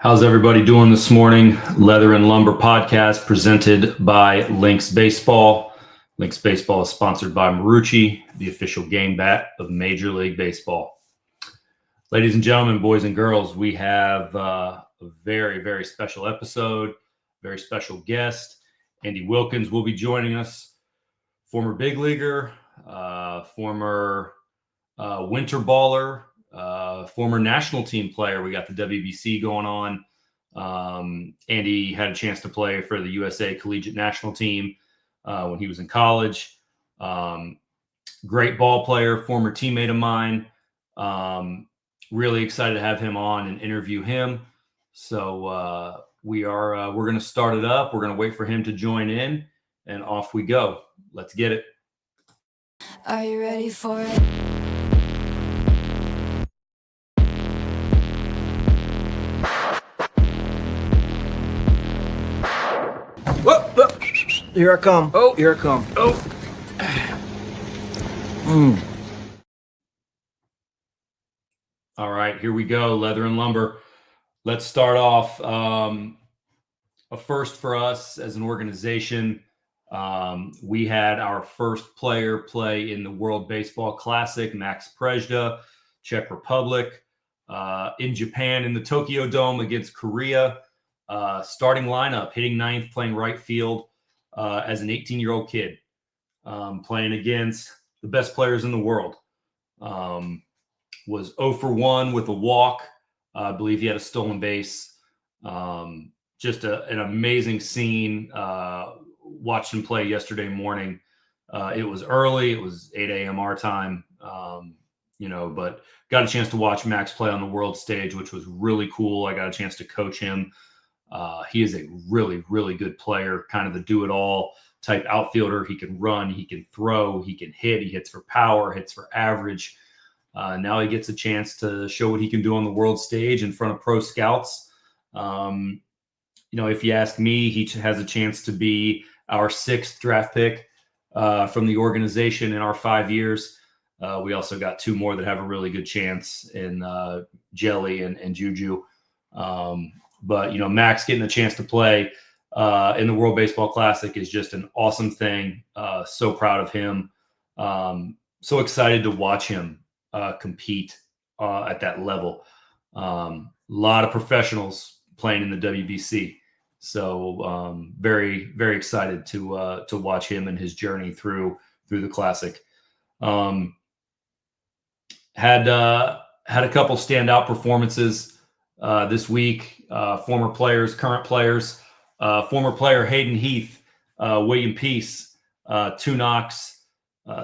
How's everybody doing this morning? Leather and Lumber podcast presented by Lynx Baseball. Lynx Baseball is sponsored by Marucci, the official game bat of Major League Baseball. Ladies and gentlemen, boys and girls, we have a very, very special episode, very special guest. Andy Wilkins will be joining us, former big leaguer, former winter baller, former national team player. We got the WBC going on. Andy had a chance to play for the USA collegiate national team when he was in college. Great ball player, former teammate of mine. Really excited to have him on and interview him. So we're going to start it up. We're going to wait for him to join in, and off we go. Let's get it. Are you ready for it? Whoop, whoop. Here I come. Oh. Here I come. Oh. All right, here we go. Leather and Lumber. Let's start off. A first for us as an organization. We had our first player play in the World Baseball Classic, Max Prejda, Czech Republic, in Japan in the Tokyo Dome against Korea. Starting lineup, hitting ninth, playing right field as an 18-year-old kid, playing against the best players in the world. Was 0 for 1 with a walk. I believe he had a stolen base. Just an amazing scene. Watched him play yesterday morning. It was early. It was 8 a.m. our time, but got a chance to watch Max play on the world stage, which was really cool. I got a chance to coach him. He is a really, really good player, kind of the do-it-all type outfielder. He can run, he can throw, he can hit, he hits for power, hits for average. Now he gets a chance to show what he can do on the world stage in front of pro scouts. If you ask me, he has a chance to be our 6th draft pick from the organization in our 5 years. We also got 2 more that have a really good chance in Jelly and Juju. But Max getting a chance to play in the World Baseball Classic is just an awesome thing. So proud of him. So excited to watch him compete at that level. A lot of professionals playing in the WBC. So very, very excited to watch him and his journey through the Classic. Had a couple standout performances this week. Former players, current players. Former player Hayden Heath, William Peace, 2 knocks,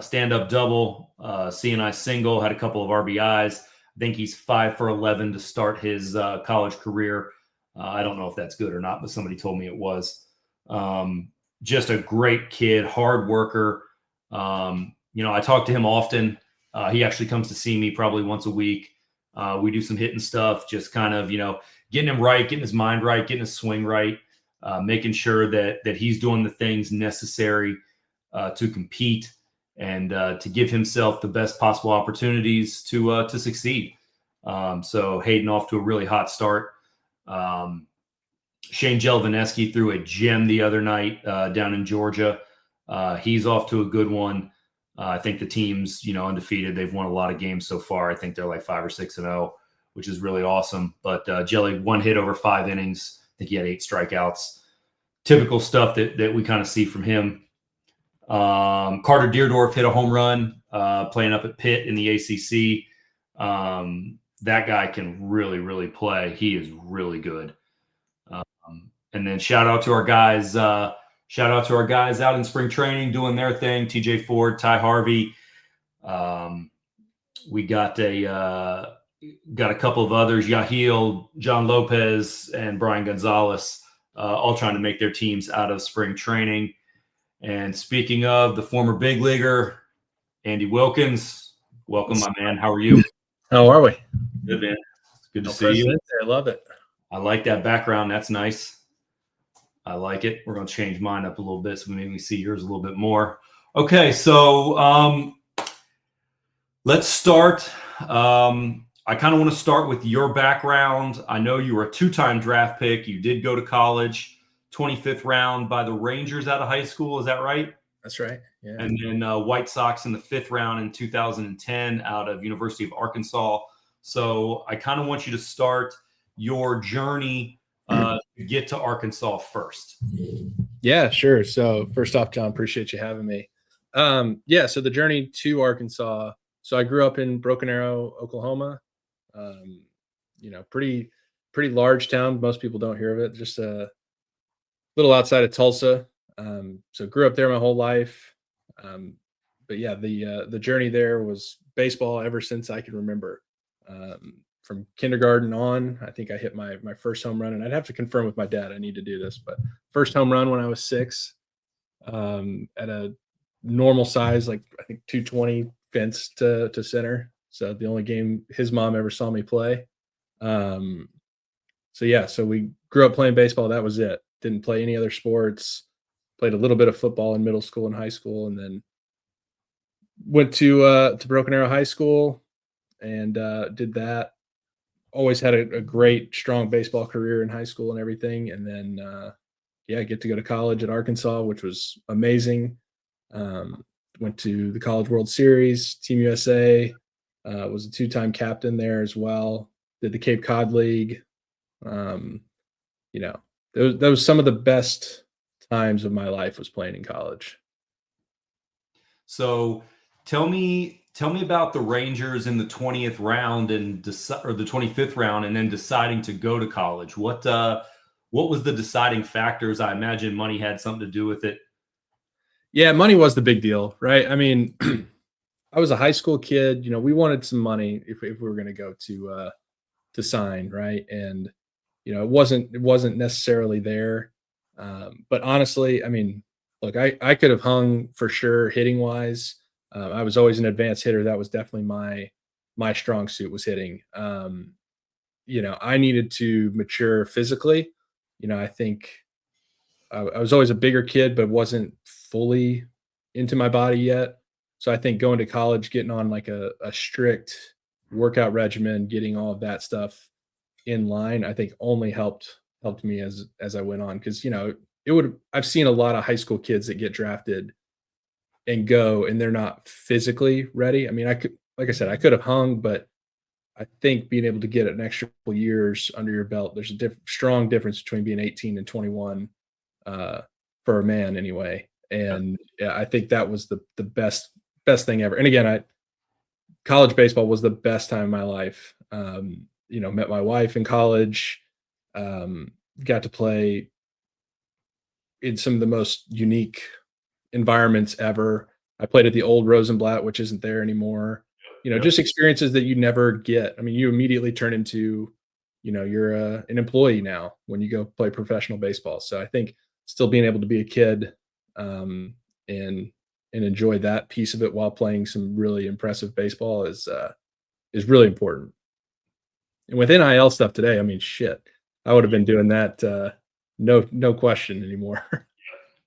stand-up double, CNI single, had a couple of RBIs. I think he's 5 for 11 to start his college career. I don't know if that's good or not, but somebody told me it was. Just a great kid, hard worker. I talk to him often. He actually comes to see me probably once a week. We do some hitting stuff, just kind of, getting him right, getting his mind right, getting his swing right, making sure that he's doing the things necessary to compete and to give himself the best possible opportunities to succeed. So Hayden off to a really hot start. Shane Jelvineski threw a gem the other night down in Georgia. He's off to a good one. I think the team's, undefeated. They've won a lot of games so far. I think they're like 5 or 6-0, which is really awesome. But Jelly, 1 hit over 5 innings. I think he had 8 strikeouts. Typical stuff that we kind of see from him. Carter Deerdorf hit a home run playing up at Pitt in the ACC. That guy can really, really play. He is really good. And then shout out to our guys out in spring training doing their thing. TJ Ford, Ty Harvey. We got a couple of others, Yahil, John Lopez, and Brian Gonzalez, all trying to make their teams out of spring training. And speaking of the former big leaguer, Andy Wilkins, welcome, my man. How are you? How are we? Good, man. It's good to see you. I love it. I like that background. That's nice. I like it. We're going to change mine up a little bit so maybe we see yours a little bit more. Okay, so let's start I kind of want to start with your background. I know you were a two-time draft pick. You did go to college, 25th round by the Rangers out of high school. Is that right? That's right. Yeah. And then White Sox in the 5th round in 2010 out of University of Arkansas. So I kind of want you to start your journey to get to Arkansas first. Yeah, sure. So first off, John, appreciate you having me. Yeah, so the journey to Arkansas. So I grew up in Broken Arrow, Oklahoma. Pretty large town. Most people don't hear of it. Just a little outside of Tulsa. So grew up there my whole life. But yeah, the journey there was baseball ever since I can remember. From kindergarten on, I think I hit my first home run, and I'd have to confirm with my dad. I need to do this, but first home run when I was 6, at a normal size, like I think 220 fence to center. So the only game his mom ever saw me play. So we grew up playing baseball. That was it. Didn't play any other sports. Played a little bit of football in middle school and high school, and then went to Broken Arrow High School and did that. Always had a great, strong baseball career in high school and everything. And then, get to go to college at Arkansas, which was amazing. Went to the College World Series, Team USA, was a 2-time captain there as well. Did the Cape Cod League. That was some of the best times of my life was playing in college. So tell me about the Rangers in the 20th round or the 25th round, and then deciding to go to college. What was the deciding factors? I imagine money had something to do with it. Yeah, money was the big deal, right? I mean, I was a high school kid. We wanted some money if we were going to go to sign, right? And it wasn't necessarily there. But honestly, I mean, look, I could have hung for sure hitting wise. I was always an advanced hitter. That was definitely my strong suit was hitting. I needed to mature physically. I think I was always a bigger kid, but wasn't fully into my body yet. So I think going to college, getting on like a strict workout regimen, getting all of that stuff in line, I think only helped me as I went on. Cause I've seen a lot of high school kids that get drafted and go, and they're not physically ready. I mean, I could have hung, but I think being able to get an extra couple years under your belt, there's a strong difference between being 18 and 21 for a man anyway. And yeah, I think that was the best thing ever. And again, college baseball was the best time of my life. Met my wife in college, got to play in some of the most unique environments ever. I played at the old Rosenblatt, which isn't there anymore. Just experiences that you never get. I mean, you immediately turn into, you're an employee now when you go play professional baseball. So I think still being able to be a kid and enjoy that piece of it while playing some really impressive baseball is really important. And with NIL stuff today, I mean, shit, I would have been doing that. No question anymore.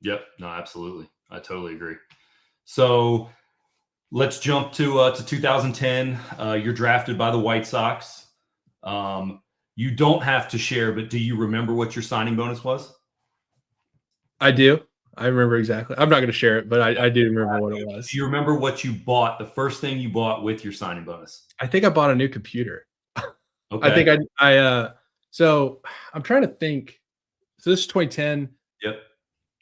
Yep. No, absolutely. I totally agree. So let's jump to 2010. You're drafted by the White Sox. You don't have to share, but do you remember what your signing bonus was? I do. I remember exactly. I'm not going to share it, but I do remember what it was. Do you remember what you bought, the first thing you bought with your signing bonus? I think I bought a new computer. Okay. I think so I'm trying to think. So this is 2010. Yep.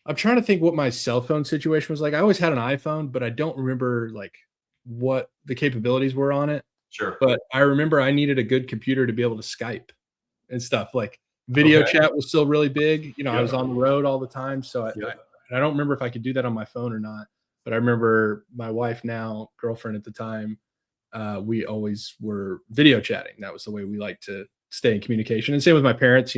I'm trying to think what my cell phone situation was like. I always had an iPhone, but I don't remember like what the capabilities were on it. Sure. But I remember I needed a good computer to be able to Skype and stuff. Like video chat was still really big. I was on the road all the time. So I don't remember if I could do that on my phone or not. But I remember my wife, now girlfriend at the time, we always were video chatting. That was the way we liked to stay in communication. And same with my parents.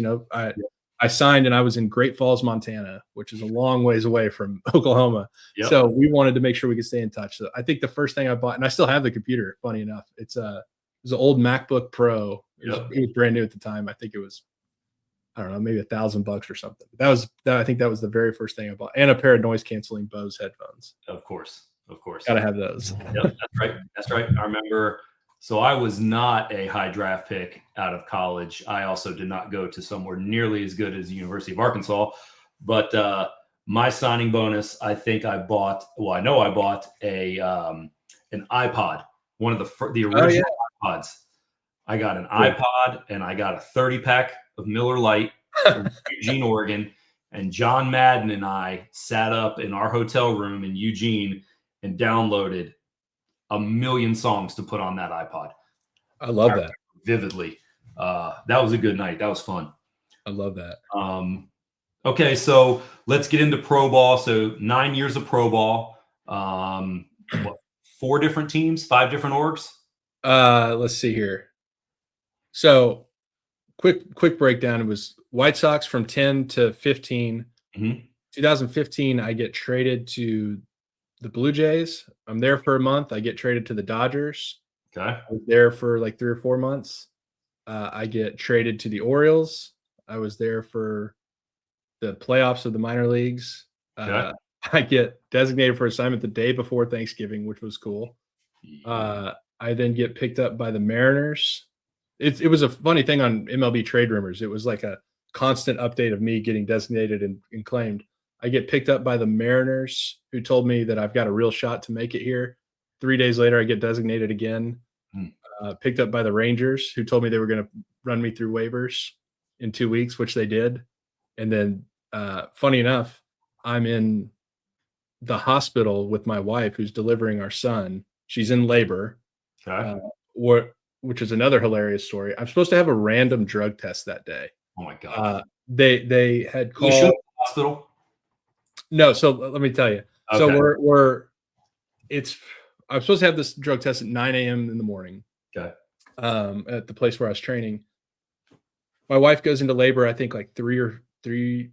I signed and I was in Great Falls, Montana, which is a long ways away from Oklahoma. Yep. So we wanted to make sure we could stay in touch. So I think the first thing I bought, and I still have the computer, funny enough, it was an old MacBook Pro. It was brand new at the time. I think it was, I don't know, maybe $1,000 or something. I think that was the very first thing I bought, and a pair of noise canceling Bose headphones. Of course. Gotta have those. Yep, that's right. I remember So I was not a high draft pick out of college. I also did not go to somewhere nearly as good as the University of Arkansas. But my signing bonus, I think I bought. Well, I know I bought an iPod, one of the original iPods. I got an iPod and I got a 30-pack of Miller Lite from Eugene, Oregon. And John Madden and I sat up in our hotel room in Eugene and downloaded a million songs to put on that iPod. I love that. Vividly. That was a good night. That was fun. I love that. Okay, so let's get into pro ball. So 9 years of pro ball. 4 different teams, 5 different orgs? Let's see here. So quick breakdown. It was White Sox from 10 to 15. 2015, I get traded to the Blue Jays. I'm there for a month. I get traded to the Dodgers. Okay. I was there for like 3 or 4 months. I get traded to the Orioles. I was there for the playoffs of the minor leagues. Okay. I get designated for assignment the day before Thanksgiving, which was cool. I then get picked up by the Mariners. It was a funny thing on MLB Trade Rumors. It was like a constant update of me getting designated and claimed. I get picked up by the Mariners, who told me that I've got a real shot to make it here. 3 days later, I get designated again. Picked up by the Rangers, who told me they were going to run me through waivers in 2 weeks, which they did. And then, funny enough, I'm in the hospital with my wife, who's delivering our son. She's in labor, which is another hilarious story. I'm supposed to have a random drug test that day. Oh my God. They had called. You should the hospital? No, so let me tell you. Okay. So I'm supposed to have this drug test at 9 a.m. in the morning. Okay. At the place where I was training. My wife goes into labor, I think like 2:30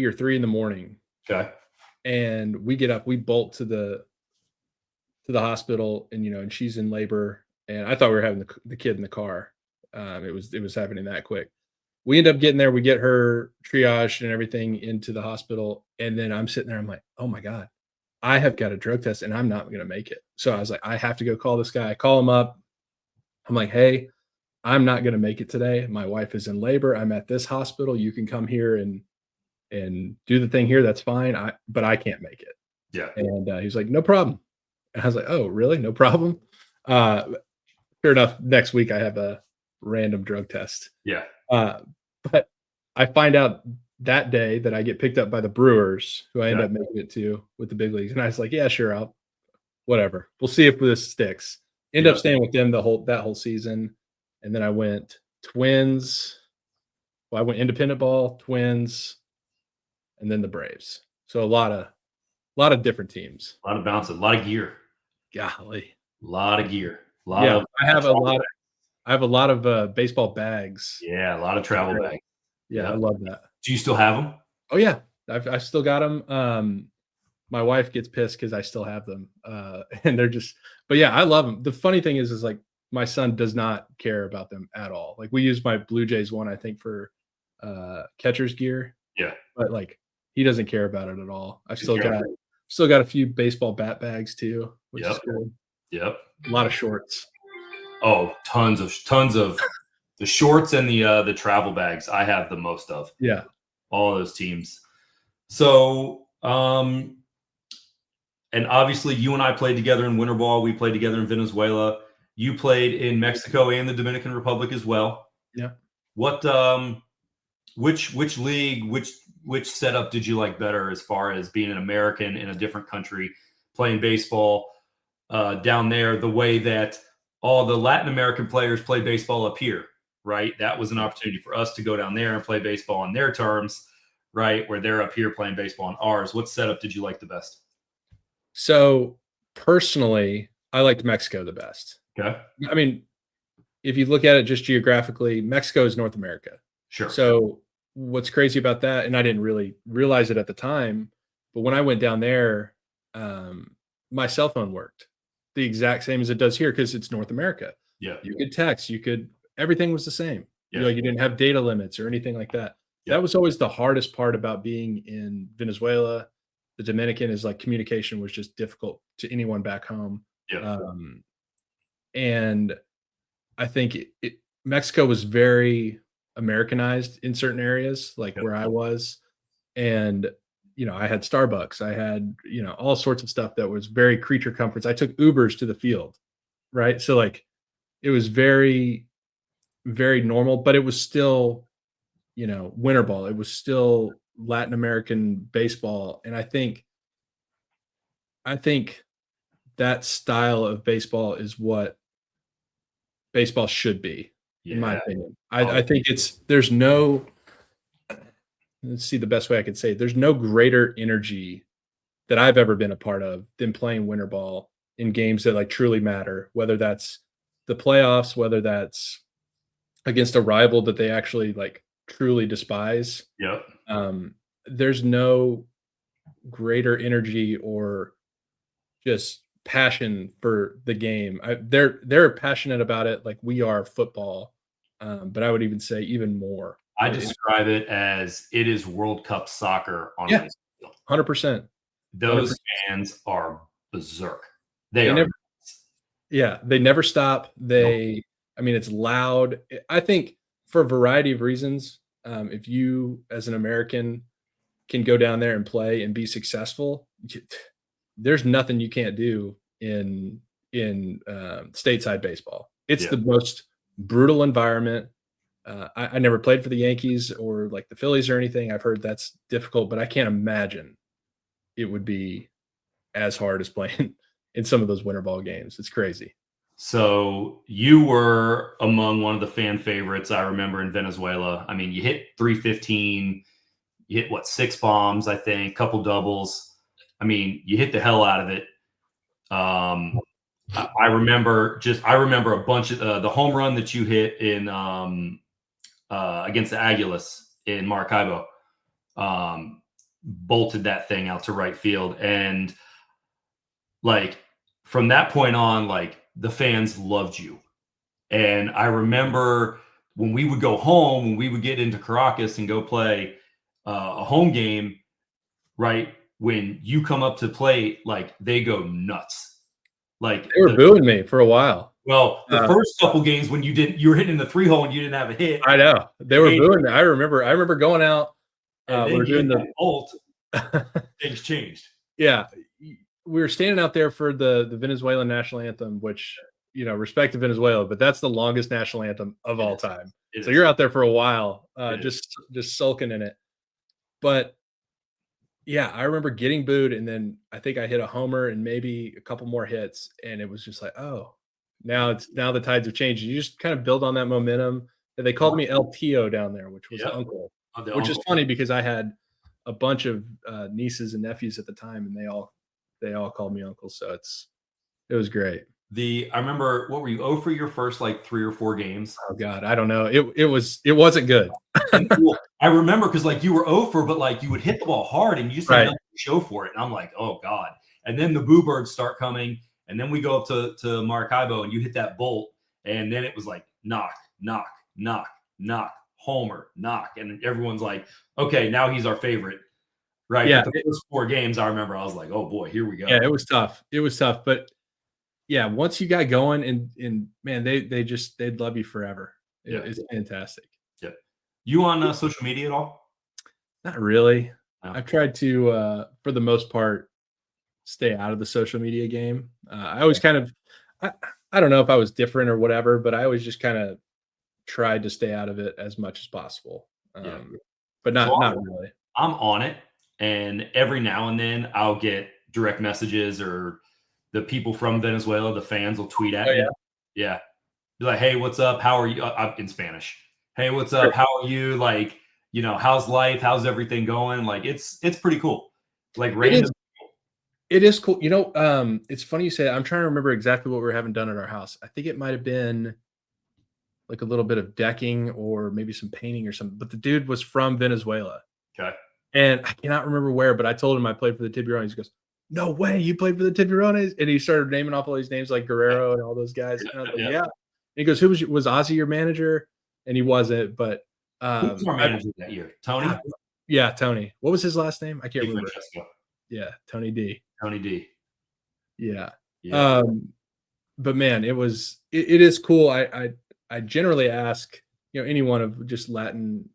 or 3 in the morning. Okay. And we get up, we bolt to the hospital, and she's in labor. And I thought we were having the kid in the car. It was happening that quick. We end up getting there. We get her triaged and everything into the hospital. And then I'm sitting there. I'm like, oh my God, I have got a drug test and I'm not going to make it. So I was like, I have to go call this guy. I call him up. I'm like, hey, I'm not going to make it today. My wife is in labor. I'm at this hospital. You can come here and do the thing here. That's fine. But I can't make it. Yeah. And he's like, no problem. And I was like, oh, really? No problem. Sure enough, next week I have a random drug test. Yeah. But I find out that day that I get picked up by the Brewers, who I end up making it to with the big leagues. And I was like, yeah, sure. Whatever. We'll see if this sticks. End up staying with them that whole season. And then I went Twins. Well, I went independent ball, Twins, and then the Braves. So a lot of different teams. A lot of bouncing, a lot of gear. Golly. A lot of gear. I have a lot of baseball bags. Yeah, a lot of travel bags. Yeah, I love that. Do you still have them? Oh yeah, I've still got them. My wife gets pissed because I still have them, and they're just. But yeah, I love them. The funny thing is like my son does not care about them at all. Like we use my Blue Jays one, I think, for catcher's gear. Yeah, but like he doesn't care about it at all. I've still got a few baseball bat bags too, which is good. Yep. A lot of shorts. Oh, tons of the shorts and the travel bags. I have the most of. Yeah. All those teams. So, and obviously you and I played together in winter ball. We played together in Venezuela. You played in Mexico and the Dominican Republic as well. Yeah. What which league, which setup did you like better as far as being an American in a different country, playing baseball down there the way that all the Latin American players play baseball up here, right? That was an opportunity for us to go down there and play baseball on their terms, right? Where they're up here playing baseball on ours. What setup did you like the best? So personally, I liked Mexico the best. Okay. I mean, if you look at it just geographically, Mexico is North America. Sure. So what's crazy about that, and I didn't really realize it at the time, but when I went down there, my cell phone worked the exact same as it does here because it's North America. Yeah. You could text, everything was the same. Yeah. You didn't have data limits or anything like that. Yeah. That was always the hardest part about being in Venezuela. The Dominican is like communication was just difficult to anyone back home. Yeah. And I think Mexico was very Americanized in certain areas, like Yep. where I was, and I had Starbucks, I had all sorts of stuff that was very creature comforts. I took Ubers to the field, right? So like it was very, very normal, but it was still winter ball. It was still Latin American baseball, and I think that style of baseball is what baseball should be, in my Yeah. opinion. Oh, I think there's no, let's see the best way I could say it. There's no greater energy that I've ever been a part of than playing winter ball in games that like truly matter, whether that's the playoffs, whether that's against a rival that they actually like truly despise. yep. There's no greater energy or just passion for the game. They're passionate about it like we are football, but I would even say even more. I describe it as it is World Cup soccer on a Yeah. baseball field. 100%. Those 100%. fans are berserk. They They are. never, yeah, they never stop. Nope. I mean, it's loud. I think for a variety of reasons, if you as an American can go down there and play and be successful, there's nothing you can't do in stateside baseball. It's Yeah. the most brutal environment. I never played for the Yankees or like the Phillies or anything. I've heard that's difficult, but I can't imagine it would be as hard as playing in some of those winter ball games. It's crazy. So you were among one of the fan favorites I remember in Venezuela. I mean, you hit 315, you hit what, 6 bombs, I think, couple doubles. I mean, you hit the hell out of it. I remember a bunch of the home run that you hit in against the Aguilas in Maracaibo. Bolted that thing out to right field, and like from that point on, like the fans loved you. And I remember when we would go home, when we would get into Caracas and go play a home game, right? When you come up to play, like they go nuts. Like They were booing me for a while. the first couple games when you were hitting in the 3-hole and you didn't have a hit. I know they were booing me. I remember going out. And then we were doing the bolt. Things changed. Yeah, we were standing out there for the Venezuelan national anthem, which respect to Venezuela, but that's the longest national anthem of all time. So you're out there for a while, just sulking in it. But yeah, I remember getting booed, and then I think I hit a homer and maybe a couple more hits, and it was just like, oh, now the tides have changed. You just kind of build on that momentum. And they called me El Tio down there, which was uncle, which is funny because I had a bunch of nieces and nephews at the time, and they all called me uncle. So it was great. I remember, what were you, 0 for your first like 3 or 4 games? Oh God, I don't know. It wasn't good. I remember because like you were 0 for, but like you would hit the ball hard and you just had nothing to show for it. And I'm like, oh God. And then the boo birds start coming, and then we go up to Maracaibo and you hit that bolt, and then it was like knock, knock, knock, knock, homer, knock, and everyone's like, okay, now he's our favorite. Right. Yeah. But the first 4 games, I remember I was like, oh boy, here we go. Yeah, it was tough. But yeah, once you got going, and man, they'd love you forever. It's fantastic. Yep. You on social media at all? Not really. No. I've tried to, for the most part, stay out of the social media game. I always kind of, I don't know if I was different or whatever, but I always just kind of tried to stay out of it as much as possible. But not really. I'm on it, and every now and then I'll get direct messages, or the people from Venezuela, the fans will tweet at me. Yeah. Be like, hey, what's up? How are you? I'm in Spanish. Hey, what's up? How are you? Like, how's life? How's everything going? Like, it's pretty cool. Like random. It is cool. It's funny you say that. I'm trying to remember exactly what we were having done at our house. I think it might have been like a little bit of decking or maybe some painting or something. But the dude was from Venezuela. Okay. And I cannot remember where, but I told him I played for the Tiburones. He goes, no way, you played for the Tiburones? And he started naming off all these names like Guerrero and all those guys. And I was like, yeah. And he goes, was Ozzy your manager? And he wasn't, but who was our manager that year? Tony? Yeah, Tony. What was his last name? I can't remember. Francesco. Yeah, Tony D. Tony D. Yeah. But man, it is cool. I I generally ask, anyone of just Latin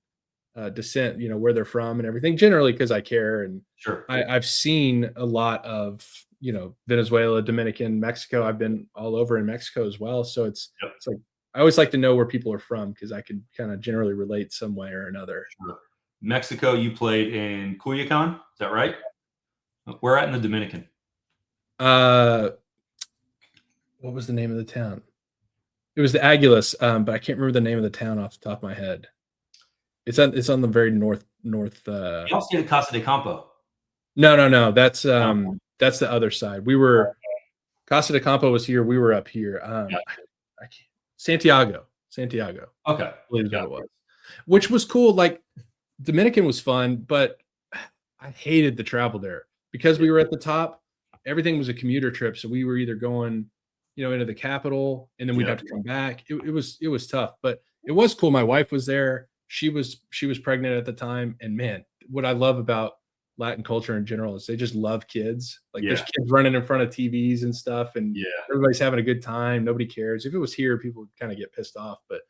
descent, where they're from and everything, generally because I care. And Sure. I've seen a lot of, Venezuela, Dominican, Mexico. I've been all over in Mexico as well. So Yep. it's like I always like to know where people are from because I can kind of generally relate some way or another. Sure. Mexico, you played in Culiacan. Is that right? Where at in the Dominican? Uh, what was the name of the town? It was the Aguilas, but I can't remember the name of the town off the top of my head. It's on the very north. You also stayed at Casa de Campo. No. That's the other side. We were Casa de Campo was here. We were up here. Yeah. I can't, Santiago. Okay. I believe that it was, which was cool. Like Dominican was fun, but I hated the travel there because we were at the top. Everything was a commuter trip, so we were either going, into the capital, and then we'd have to come back. It was tough, but it was cool. My wife was there. She was pregnant at the time, and man, what I love about Latin culture in general is they just love kids. Like there's kids running in front of TVs and stuff, and everybody's having a good time. Nobody cares. If it was here, people would kind of get pissed off, but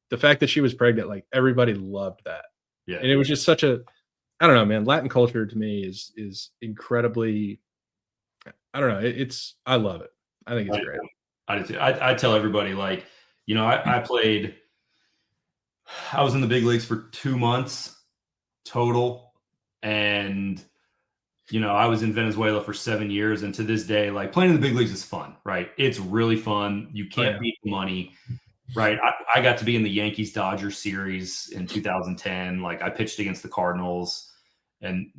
the fact that she was pregnant, like everybody loved that. Yeah. And it was just such a, I don't know, man. Latin culture to me is incredibly, I don't know. I love it. I think it's great. I tell everybody, like, I played, I was in the big leagues for 2 months total. And, I was in Venezuela for 7 years. And to this day, like playing in the big leagues is fun, right? It's really fun. You can't beat the money, right? I got to be in the Yankees-Dodgers series in 2010. Like I pitched against the Cardinals and,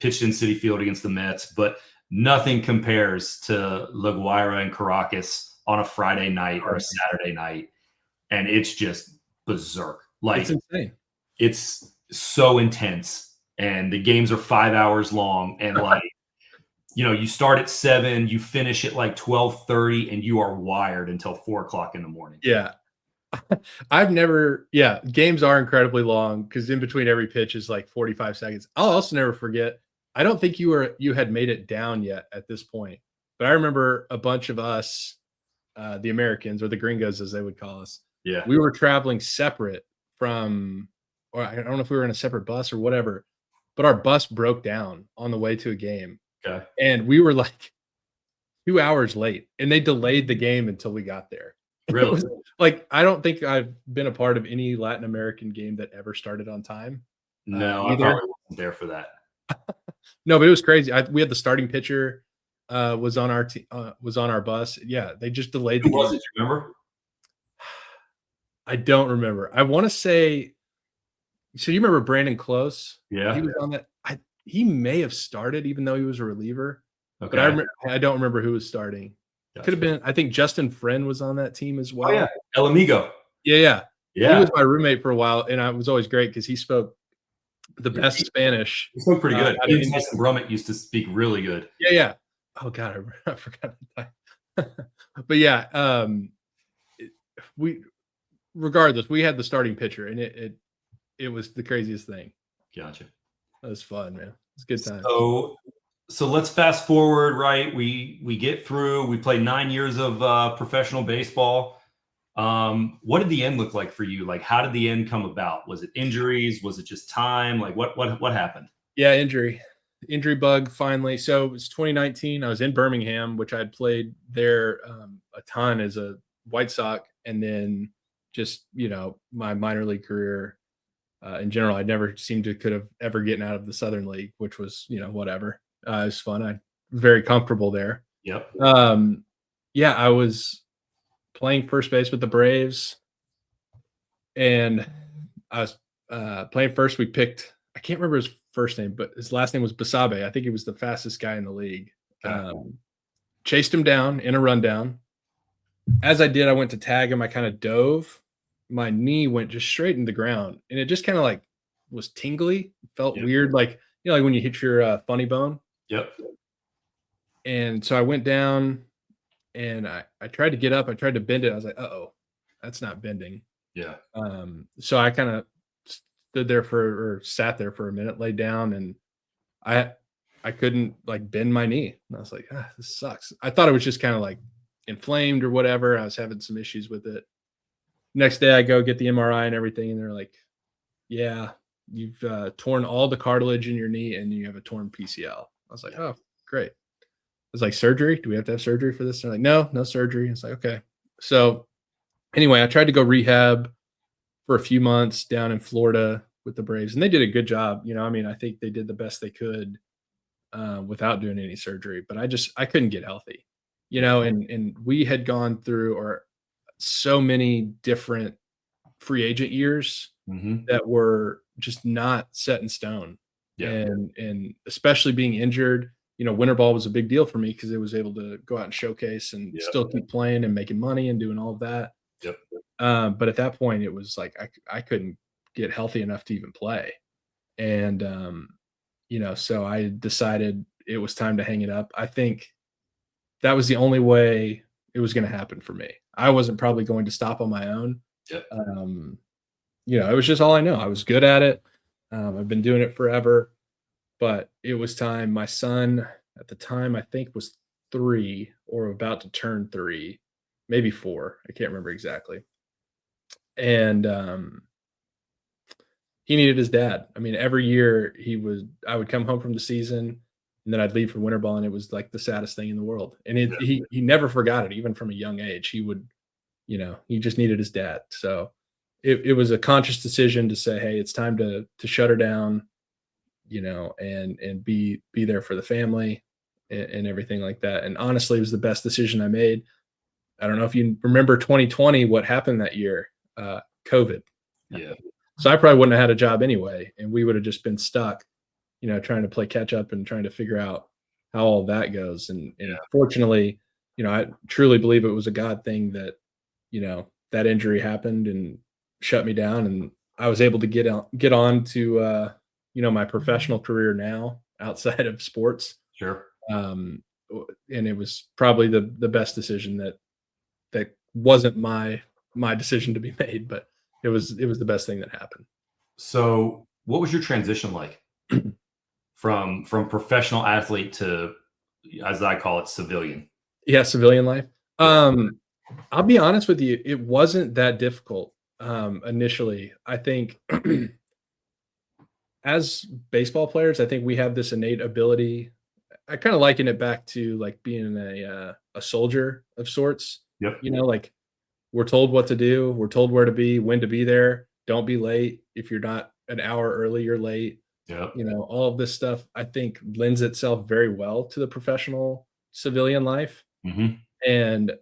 pitched in Citi Field against the Mets, but nothing compares to La Guaira and Caracas on a Friday night or a Saturday night. And it's just berserk. Like It's insane. It's so intense. And the games are 5 hours long. And like, you start at 7, you finish at like 12:30, and you are wired until 4:00 in the morning. Yeah. Games are incredibly long because in between every pitch is like 45 seconds. I'll also never forget. I don't think you had made it down yet at this point, but I remember a bunch of us, the Americans or the gringos as they would call us. Yeah. We were traveling separate from, or I don't know if we were in a separate bus or whatever, but our bus broke down on the way to a game. Okay. And we were like 2 hours late and they delayed the game until we got there. Really? Like, I don't think I've been a part of any Latin American game that ever started on time. No, I probably wasn't there for that. No, but it was crazy. We had the starting pitcher was on our bus. Yeah, they just delayed the Who was game. it? You remember? I don't remember. I want to say. So you remember Brandon Close? Yeah. He was on that. He may have started, even though he was a reliever. Okay. But I don't remember who was starting. Gotcha. Could have been. I think Justin Friend was on that team as well. Oh yeah, El Amigo. Yeah. He Yeah. was my roommate for a while, and I was always great because he spoke the best Spanish. He spoke pretty good. I mean, Tyson Brummett used to speak really good. Yeah. Oh God, I forgot about that. But yeah, regardless, we had the starting pitcher, and it was the craziest thing. Gotcha. That was fun, man. It's a good time. So let's fast forward, right? We get through. We play 9 years of professional baseball. What did the end look like for you? Like, how did the end come about? Was it injuries? Was it just time? Like, what happened? Yeah, injury bug finally. So it was 2019. I was in Birmingham, which I'd played there a ton as a White Sox, and then just my minor league career in general. I never seemed to could have ever gotten out of the Southern League, which was whatever. It was fun. I very comfortable there. Yep. I was playing first base with the Braves, and I was playing first. We picked, I can't remember his first name, but his last name was Basabe. I think he was the fastest guy in the league. Chased him down in a rundown. As I did, I went to tag him. I kind of dove. My knee went just straight in the ground, and it just kind of like was tingly. Felt weird, like like when you hit your funny bone. Yep. And so I went down, and I tried to get up. I tried to bend it. I was like, "Uh-oh, that's not bending." Yeah. So I kind of sat there for a minute, laid down, and I couldn't like bend my knee. And I was like, this sucks. I thought it was just kind of like inflamed or whatever. I was having some issues with it. next day I go get the MRI and everything, and they're like, yeah, you've torn all the cartilage in your knee and you have a torn PCL. I was like, oh, great. I was like, surgery? Do we have to have surgery for this? They're like, no surgery. It's like, okay. So anyway, I tried to go rehab for a few months down in Florida with the Braves, and they did a good job. I mean, I think they did the best they could without doing any surgery, but I couldn't get healthy, and we had gone through or so many different free agent years Mm-hmm. that were just not set in stone. Yeah. And especially being injured, winter ball was a big deal for me because it was able to go out and showcase and still keep playing and making money and doing all of that. Yep. But at that point, it was like I couldn't get healthy enough to even play, and so I decided it was time to hang it up. I think that was the only way it was going to happen for me. I wasn't probably going to stop on my own. Yep. It was just all I know. I was good at it. I've been doing it forever, but it was time. My son at the time, I think, was 3 or about to turn 3, maybe 4. I can't remember exactly. And he needed his dad. I mean, every year I would come home from the season and then I'd leave for winter ball, and it was like the saddest thing in the world. And he never forgot it, even from a young age. He would, he just needed his dad. So it was a conscious decision to say, hey, it's time to shut her down, and be there for the family and everything like that. And honestly, it was the best decision I made. I don't know if you remember 2020, what happened that year, COVID. Yeah. So I probably wouldn't have had a job anyway, and we would have just been stuck, trying to play catch up and trying to figure out how all that goes. And fortunately, I truly believe it was a God thing that, that injury happened and shut me down, and I was able to get on to, my professional career now outside of sports. Sure. And it was probably the best decision that wasn't my decision to be made, but it was the best thing that happened. So what was your transition like from professional athlete to, as I call it, civilian? Yeah, civilian life. I'll be honest with you, it wasn't that difficult initially. I think as baseball players, I think we have this innate ability. I kind of liken it back to like being a soldier of sorts. Yep. Like we're told what to do, we're told where to be, when to be there. Don't be late. If you're not an hour early, you're late. Yep. All of this stuff I think lends itself very well to the professional civilian life. Mm-hmm. And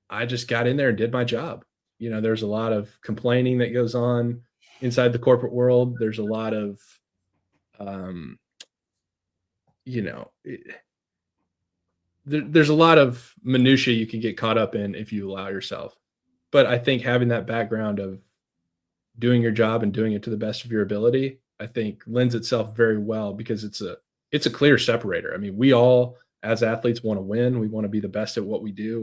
I just got in there and did my job. There's a lot of complaining that goes on inside the corporate world. There's a lot of, there's a lot of minutia you can get caught up in if you allow yourself. But I think having that background of doing your job and doing it to the best of your ability, I think lends itself very well because it's a clear separator. I mean, we all as athletes want to win. We want to be the best at what we do.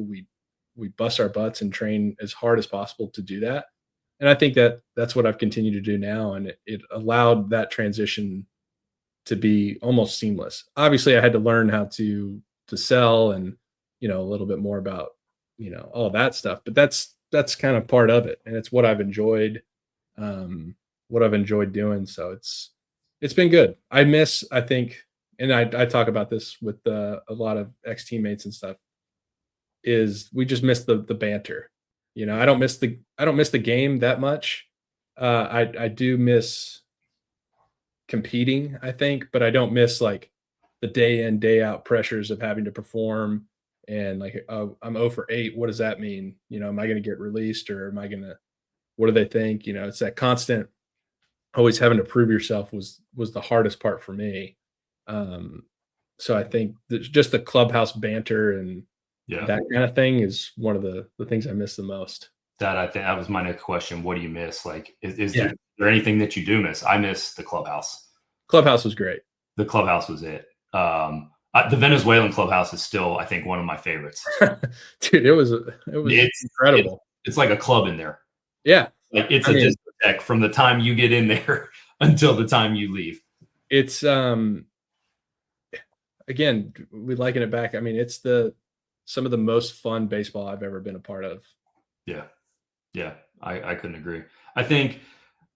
We bust our butts and train as hard as possible to do that. And I think that's what I've continued to do now. And it allowed that transition to be almost seamless. Obviously I had to learn how to sell and, a little bit more about, all that stuff, but that's kind of part of it. And it's what I've enjoyed doing. So it's been good. I think, and I talk about this with a lot of ex-teammates and stuff, is we just miss the banter. I don't miss the game that much. I do miss competing, I think, but I don't miss like the day in, day out pressures of having to perform and like, oh, I'm 0 for 8. What does that mean? Am I going to get released or what do they think? It's that constant always having to prove yourself was the hardest part for me. So I think just the clubhouse banter and that kind of thing is one of the things I miss the most. I think that was my next question. What do you miss? Like, is there anything that you do miss? I miss the clubhouse. Clubhouse was great. The clubhouse was it. The Venezuelan clubhouse is still, I think, one of my favorites. Dude, it was incredible. It's like a club in there. Yeah. Like it's a discotheque from the time you get in there until the time you leave. It's again, we liken it back. I mean, it's some of the most fun baseball I've ever been a part of. Yeah. Yeah. I couldn't agree. I think,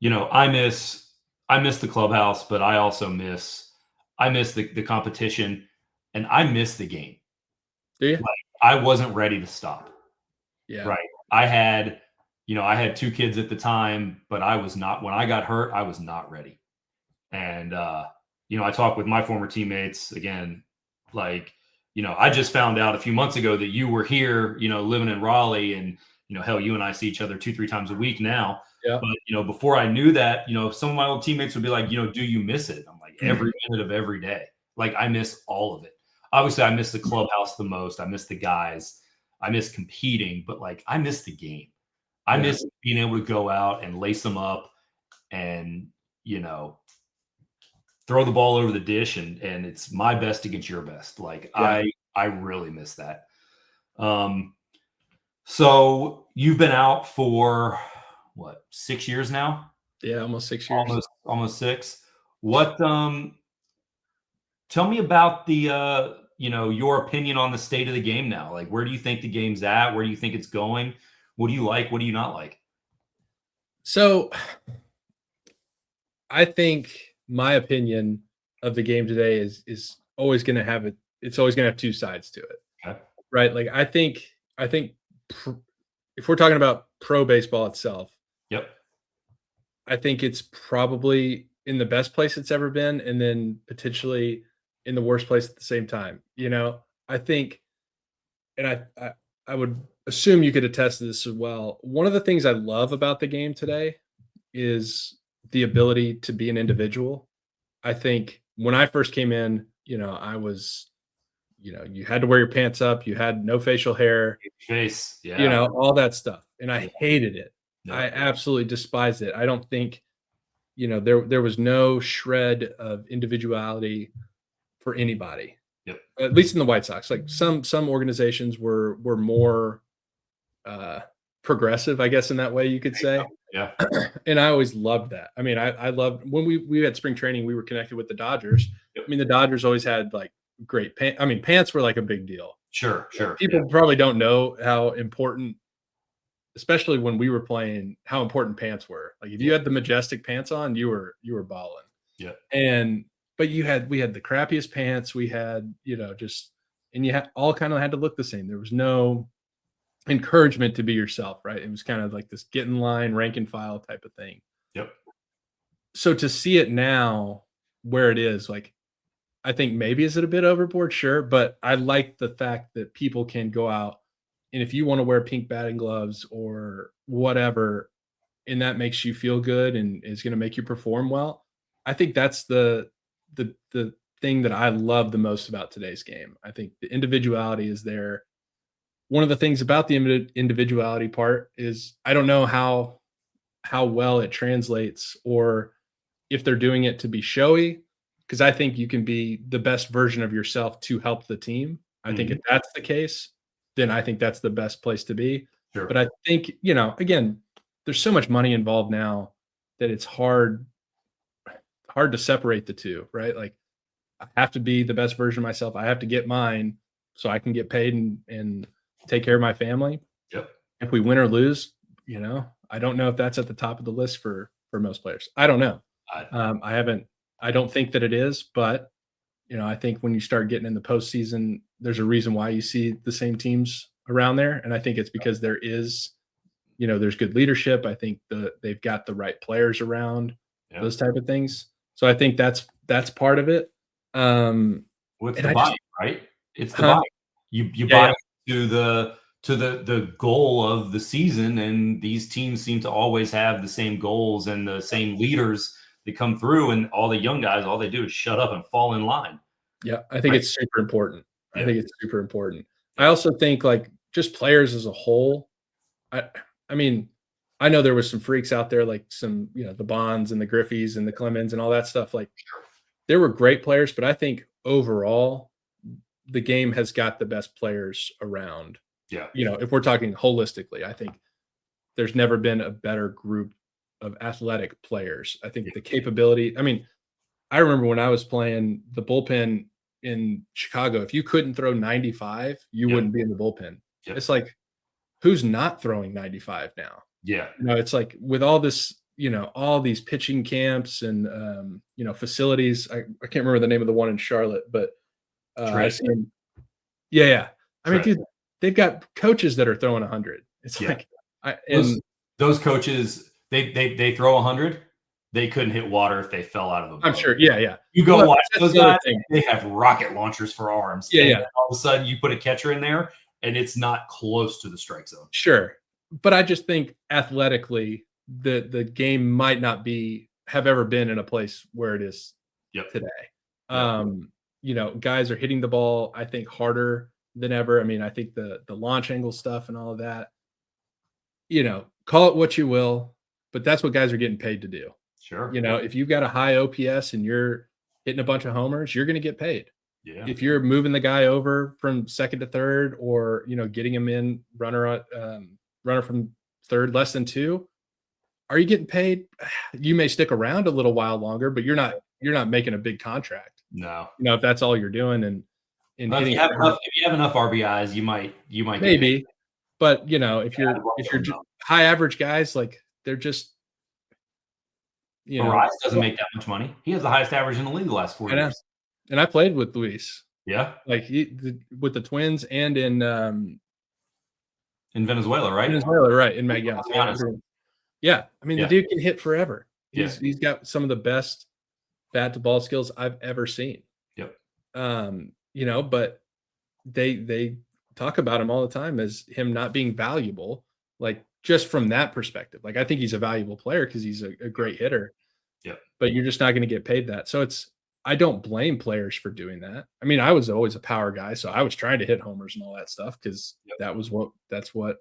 I miss the clubhouse, but I miss the competition, and I miss the game. Do you? Like, I wasn't ready to stop. Yeah. Right. I had 2 kids at the time, but I was not when I got hurt, I was not ready. And I talked with my former teammates again, like, I just found out a few months ago that you were here, living in Raleigh, and hell, you and I see each other 2, 3 times a week now. Yeah. But before I knew that, some of my old teammates would be like, do you miss it? I'm like, every minute of every day. Like, I miss all of it. Obviously, I miss the clubhouse the most. I miss the guys. I miss competing, but like, I miss the game. I Yeah. miss being able to go out and lace them up and, throw the ball over the dish, and it's my best against your best. Like, Yeah. I really miss that. So you've been out for what, 6 years now? Yeah. Almost 6 years. Almost 6. What tell me about the your opinion on the state of the game now. Like, where do you think the game's at? Where do you think it's going? What do you like? What do you not like? So I think my opinion of the game today is always going to have it. It's always going to have two sides to it, Okay. right? Like I think if we're talking about pro baseball itself, Yep. I think it's probably in the best place it's ever been, and then potentially in the worst place at the same time. I think, and I would assume you could attest to this as well. One of the things I love about the game today is the ability to be an individual. I think when I first came in, I was, you had to wear your pants up, you had no facial hair, Face. Yeah. all that stuff. And I Yeah. hated it. Yeah. I absolutely despised it. I don't think, there was no shred of individuality for anybody. Yep. At least in the White Sox. Like some organizations were more progressive, I guess, in that way you could say. Yeah. And I always loved that. I mean, I loved when we had spring training, we were connected with the Dodgers. Yep. I mean, the Dodgers always had like great pants. I mean, pants were like a big deal. Sure. People probably don't know how important, especially when we were playing, how important pants were. Like if you had the majestic pants on, you were balling. Yeah. But we had the crappiest pants. We had, and you all kind of had to look the same. There was no encouragement to be yourself, right? It was kind of like this get in line, rank and file type of thing. Yep. So to see it now where it is, like, I think maybe is it a bit overboard? Sure. But I like the fact that people can go out, and if you want to wear pink batting gloves or whatever, and that makes you feel good and is going to make you perform well, I think that's the thing that I love the most about today's game. I think the individuality is there. One of the things about the individuality part is I don't know how well it translates, or if they're doing it to be showy, because I think you can be the best version of yourself to help the team. I think if that's the case, then I think that's the best place to be. Sure. But I think, again, there's so much money involved now that it's hard to separate the two, right? Like I have to be the best version of myself. I have to get mine so I can get paid and take care of my family. Yep. If we win or lose, I don't know if that's at the top of the list for most players. I don't know. I don't think that it is, but I think when you start getting in the postseason, there's a reason why you see the same teams around there. And I think it's because there is, there's good leadership. I think they've got the right players around, those type of things. So I think that's part of it. With the buy, right? It's the buy. You buy to the goal of the season, and these teams seem to always have the same goals and the same leaders that come through, and all the young guys, all they do is shut up and fall in line. Yeah, I think it's super important. Yeah. I think it's super important. I also think like just players as a whole. I mean, I know there was some freaks out there, like some, the Bonds and the Griffeys and the Clemens and all that stuff. Like there were great players, but I think overall the game has got the best players around. Yeah. If we're talking holistically, I think there's never been a better group of athletic players. I think the capability, I mean, I remember when I was playing the bullpen in Chicago, if you couldn't throw 95, you wouldn't be in the bullpen. It's like, who's not throwing 95 now? Yeah. It's like with all this, all these pitching camps and facilities. I can't remember the name of the one in Charlotte, but Trent. I've seen. Yeah, yeah. I mean, Trent. dude, they've got coaches that are throwing 100. It's Yeah. like, Those coaches, they throw 100. They couldn't hit water if they fell out of a boat. I'm sure. Yeah, yeah. You go Well, watch that's those the other guys. thing. They have rocket launchers for arms. Yeah, and yeah. all of a sudden, you put a catcher in there, and it's not close to the strike zone. Sure. But I just think athletically, the game might not have ever been in a place where it is Yep. today. Yep. Guys are hitting the ball, I think, harder than ever. I mean, I think the launch angle stuff and all of that, call it what you will, but that's what guys are getting paid to do. Sure. If you've got a high OPS and you're hitting a bunch of homers, you're going to get paid. Yeah. If you're moving the guy over from second to third, or getting him in runner from third less than 2, are you getting paid? You may stick around a little while longer, but you're not making a big contract. No. If that's all you're doing, and If you have enough RBIs, you might maybe. But if you're just high average guys, like they're just Arise doesn't make that much money. He has the highest average in the league the last 4 years. And I played with Luis. Yeah. Like with the Twins and in Venezuela, right? Venezuela, right? In Magallanes. Yeah, I mean, the dude can hit forever. He's got some of the best bat to ball skills I've ever seen. Yep. But they talk about him all the time as him not being valuable, like just from that perspective. Like, I think he's a valuable player because he's a great hitter. Yep. But you're just not going to get paid that. So I don't blame players for doing that. I mean, I was always a power guy, so I was trying to hit homers and all that stuff because that's what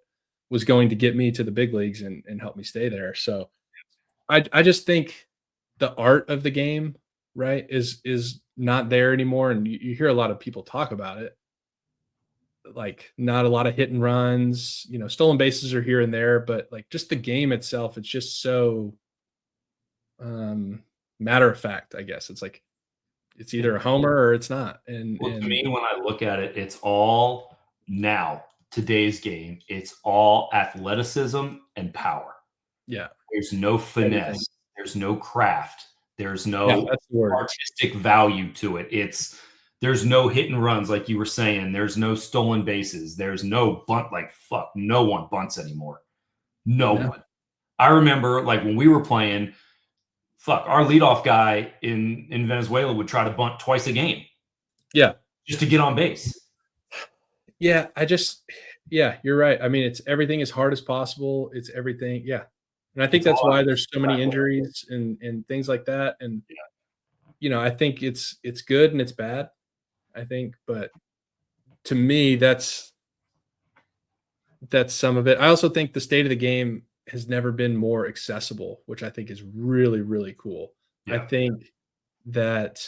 was going to get me to the big leagues and help me stay there. So I just think the art of the game, right, is not there anymore. And you hear a lot of people talk about it. Like, not a lot of hit and runs, stolen bases are here and there, but like just the game itself, it's just so matter of fact, I guess. It's like it's either a homer or it's not. And to me, when I look at it, it's all now. Today's game, it's all athleticism and power. Yeah. There's no finesse. There's no craft. There's no artistic value to it. There's no hit and runs, like you were saying. There's no stolen bases. There's no bunt. Like, fuck, no one bunts anymore. No one. I remember, like, when we were playing, our leadoff guy in Venezuela would try to bunt twice a game. Yeah. Just to get on base. Yeah, you're right. I mean, it's everything as hard as possible. It's everything. Yeah. And I think that's why there's so many injuries and things like that. And, I think it's good and it's bad, I think. But to me, that's some of it. I also think the state of the game has never been more accessible, which I think is really, really cool. Yeah. I think that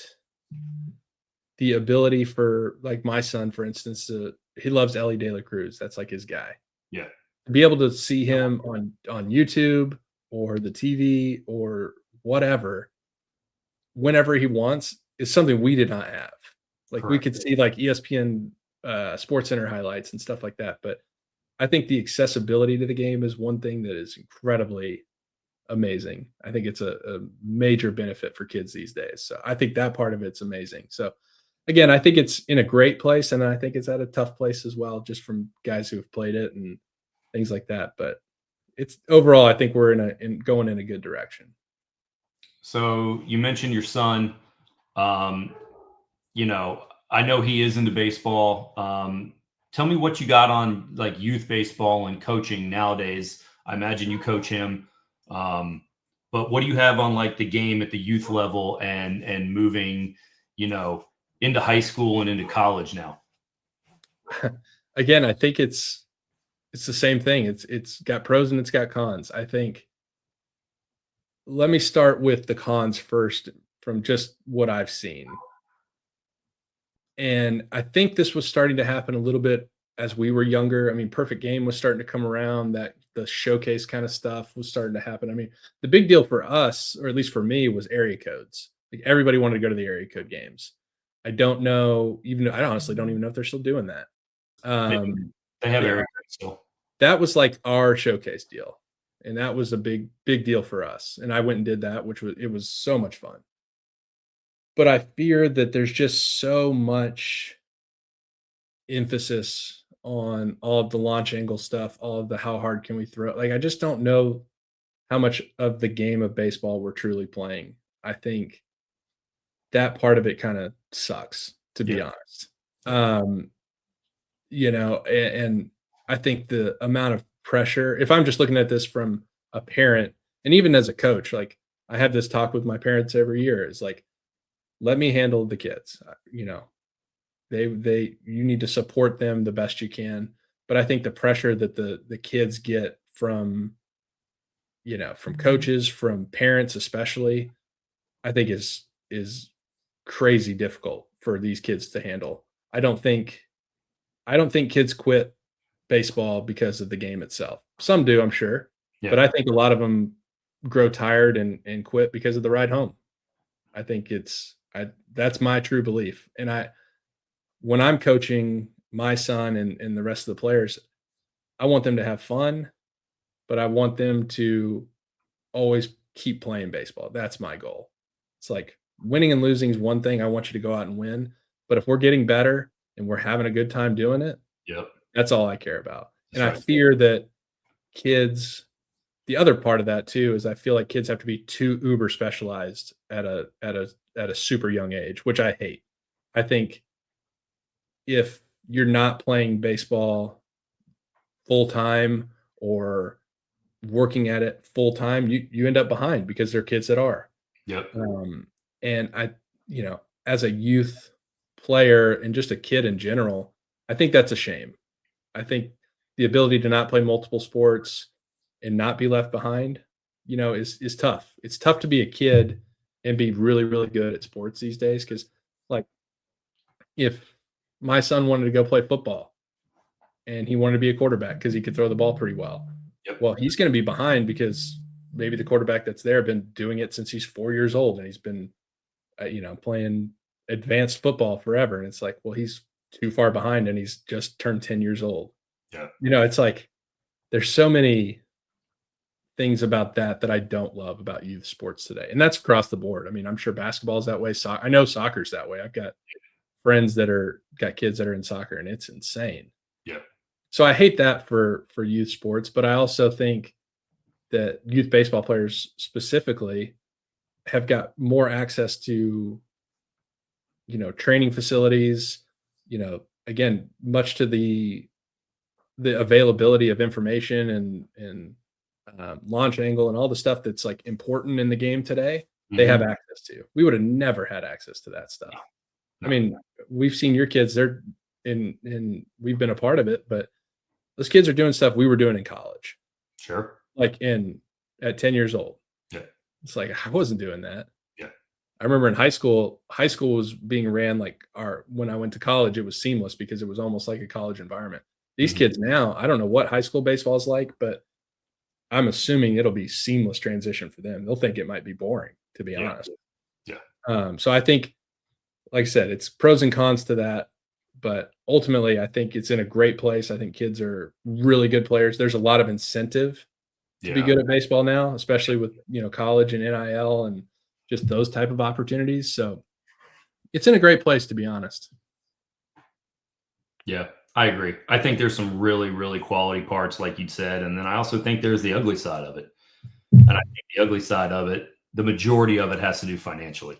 the ability for, like, my son, for instance, he loves Ellie De La Cruz. That's like his guy. Yeah. To be able to see him on YouTube or the TV or whatever, whenever he wants, is something we did not have. Like, we could see like ESPN Sports Center highlights and stuff like that. But I think the accessibility to the game is one thing that is incredibly amazing. I think it's a major benefit for kids these days. So I think that part of it's amazing. So again, I think it's in a great place, and I think it's at a tough place as well, just from guys who have played it and things like that. But it's overall, I think we're going in a good direction. So you mentioned your son. I know he is into baseball. Tell me what you got on, like, youth baseball and coaching nowadays. I imagine you coach him. But what do you have on, like, the game at the youth level and moving, into high school and into college now? Again, I think it's the same thing. It's got pros and it's got cons. I think, let me start with the cons first from just what I've seen. And I think this was starting to happen a little bit as we were younger. I mean, Perfect Game was starting to come around, that the showcase kind of stuff was starting to happen. I mean, the big deal for us, or at least for me, was area codes. Like, everybody wanted to go to the area code games. I honestly don't even know if they're still doing that. They have area codes still. That was like our showcase deal. And that was a big deal for us. And I went and did that, it was so much fun. But I fear that there's just so much emphasis on all of the launch angle stuff, all of the how hard can we throw. Like I just don't know how much of the game of baseball we're truly playing. I think that part of it kind of sucks, to be honest. Um, and I think the amount of pressure, if I'm just looking at this from a parent and even as a coach, like I have this talk with my parents every year, is like, let me handle the kids. You need to support them the best you can. But I think the pressure that the kids get from, from coaches, from parents especially, I think is crazy difficult for these kids to handle. I don't think kids quit baseball because of the game itself. Some do, I'm sure, but I think a lot of them grow tired and quit because of the ride home. I think that's my true belief. And when I'm coaching my son and the rest of the players, I want them to have fun, but I want them to always keep playing baseball. That's my goal. It's like winning and losing is one thing. I want you to go out and win, but if we're getting better and we're having a good time doing it, Yep. that's all I care about. That's And I right. fear that kids, the other part of that too is I feel like kids have to be too uber specialized at a super young age, which I hate. I think if you're not playing baseball full time or working at it full time, you end up behind because there are kids that are. Yep. And as a youth player and just a kid in general, I think that's a shame. I think the ability to not play multiple sports and not be left behind, is tough. It's tough to be a kid and be really, really good at sports these days. Cause like if my son wanted to go play football and he wanted to be a quarterback because he could throw the ball pretty well. Yep. Well, he's going to be behind because maybe the quarterback that's there been doing it since he's 4 years old and he's been, playing advanced football forever. And it's like, well, he's too far behind and he's just turned 10 years old. Yeah. It's like there's so many things about that I don't love about youth sports today. And that's across the board. I mean, I'm sure basketball is that way. I know soccer's that way. I've got friends got kids that are in soccer and it's insane. Yeah. So I hate that for youth sports, but I also think that youth baseball players specifically have got more access to, training facilities, again, much to the availability of information and launch angle and all the stuff that's like important in the game today, they have access to. We would have never had access to that stuff. No. I mean, we've seen your kids, they're we've been a part of it, but those kids are doing stuff we were doing in college. Sure. Like at 10 years old. Yeah. It's like, I wasn't doing that. Yeah. I remember in high school was being ran like when I went to college, it was seamless because it was almost like a college environment. These kids now, I don't know what high school baseball is like, but I'm assuming it'll be seamless transition for them. They'll think it might be boring, to be honest. Yeah. So I think, like I said, it's pros and cons to that, but ultimately I think it's in a great place. I think kids are really good players. There's a lot of incentive to be good at baseball now, especially with, college and NIL and just those type of opportunities. So it's in a great place, to be honest. Yeah, I agree. I think there's some really, really quality parts, like you said. And then I also think there's the ugly side of it. And I think the ugly side of it, the majority of it has to do financially.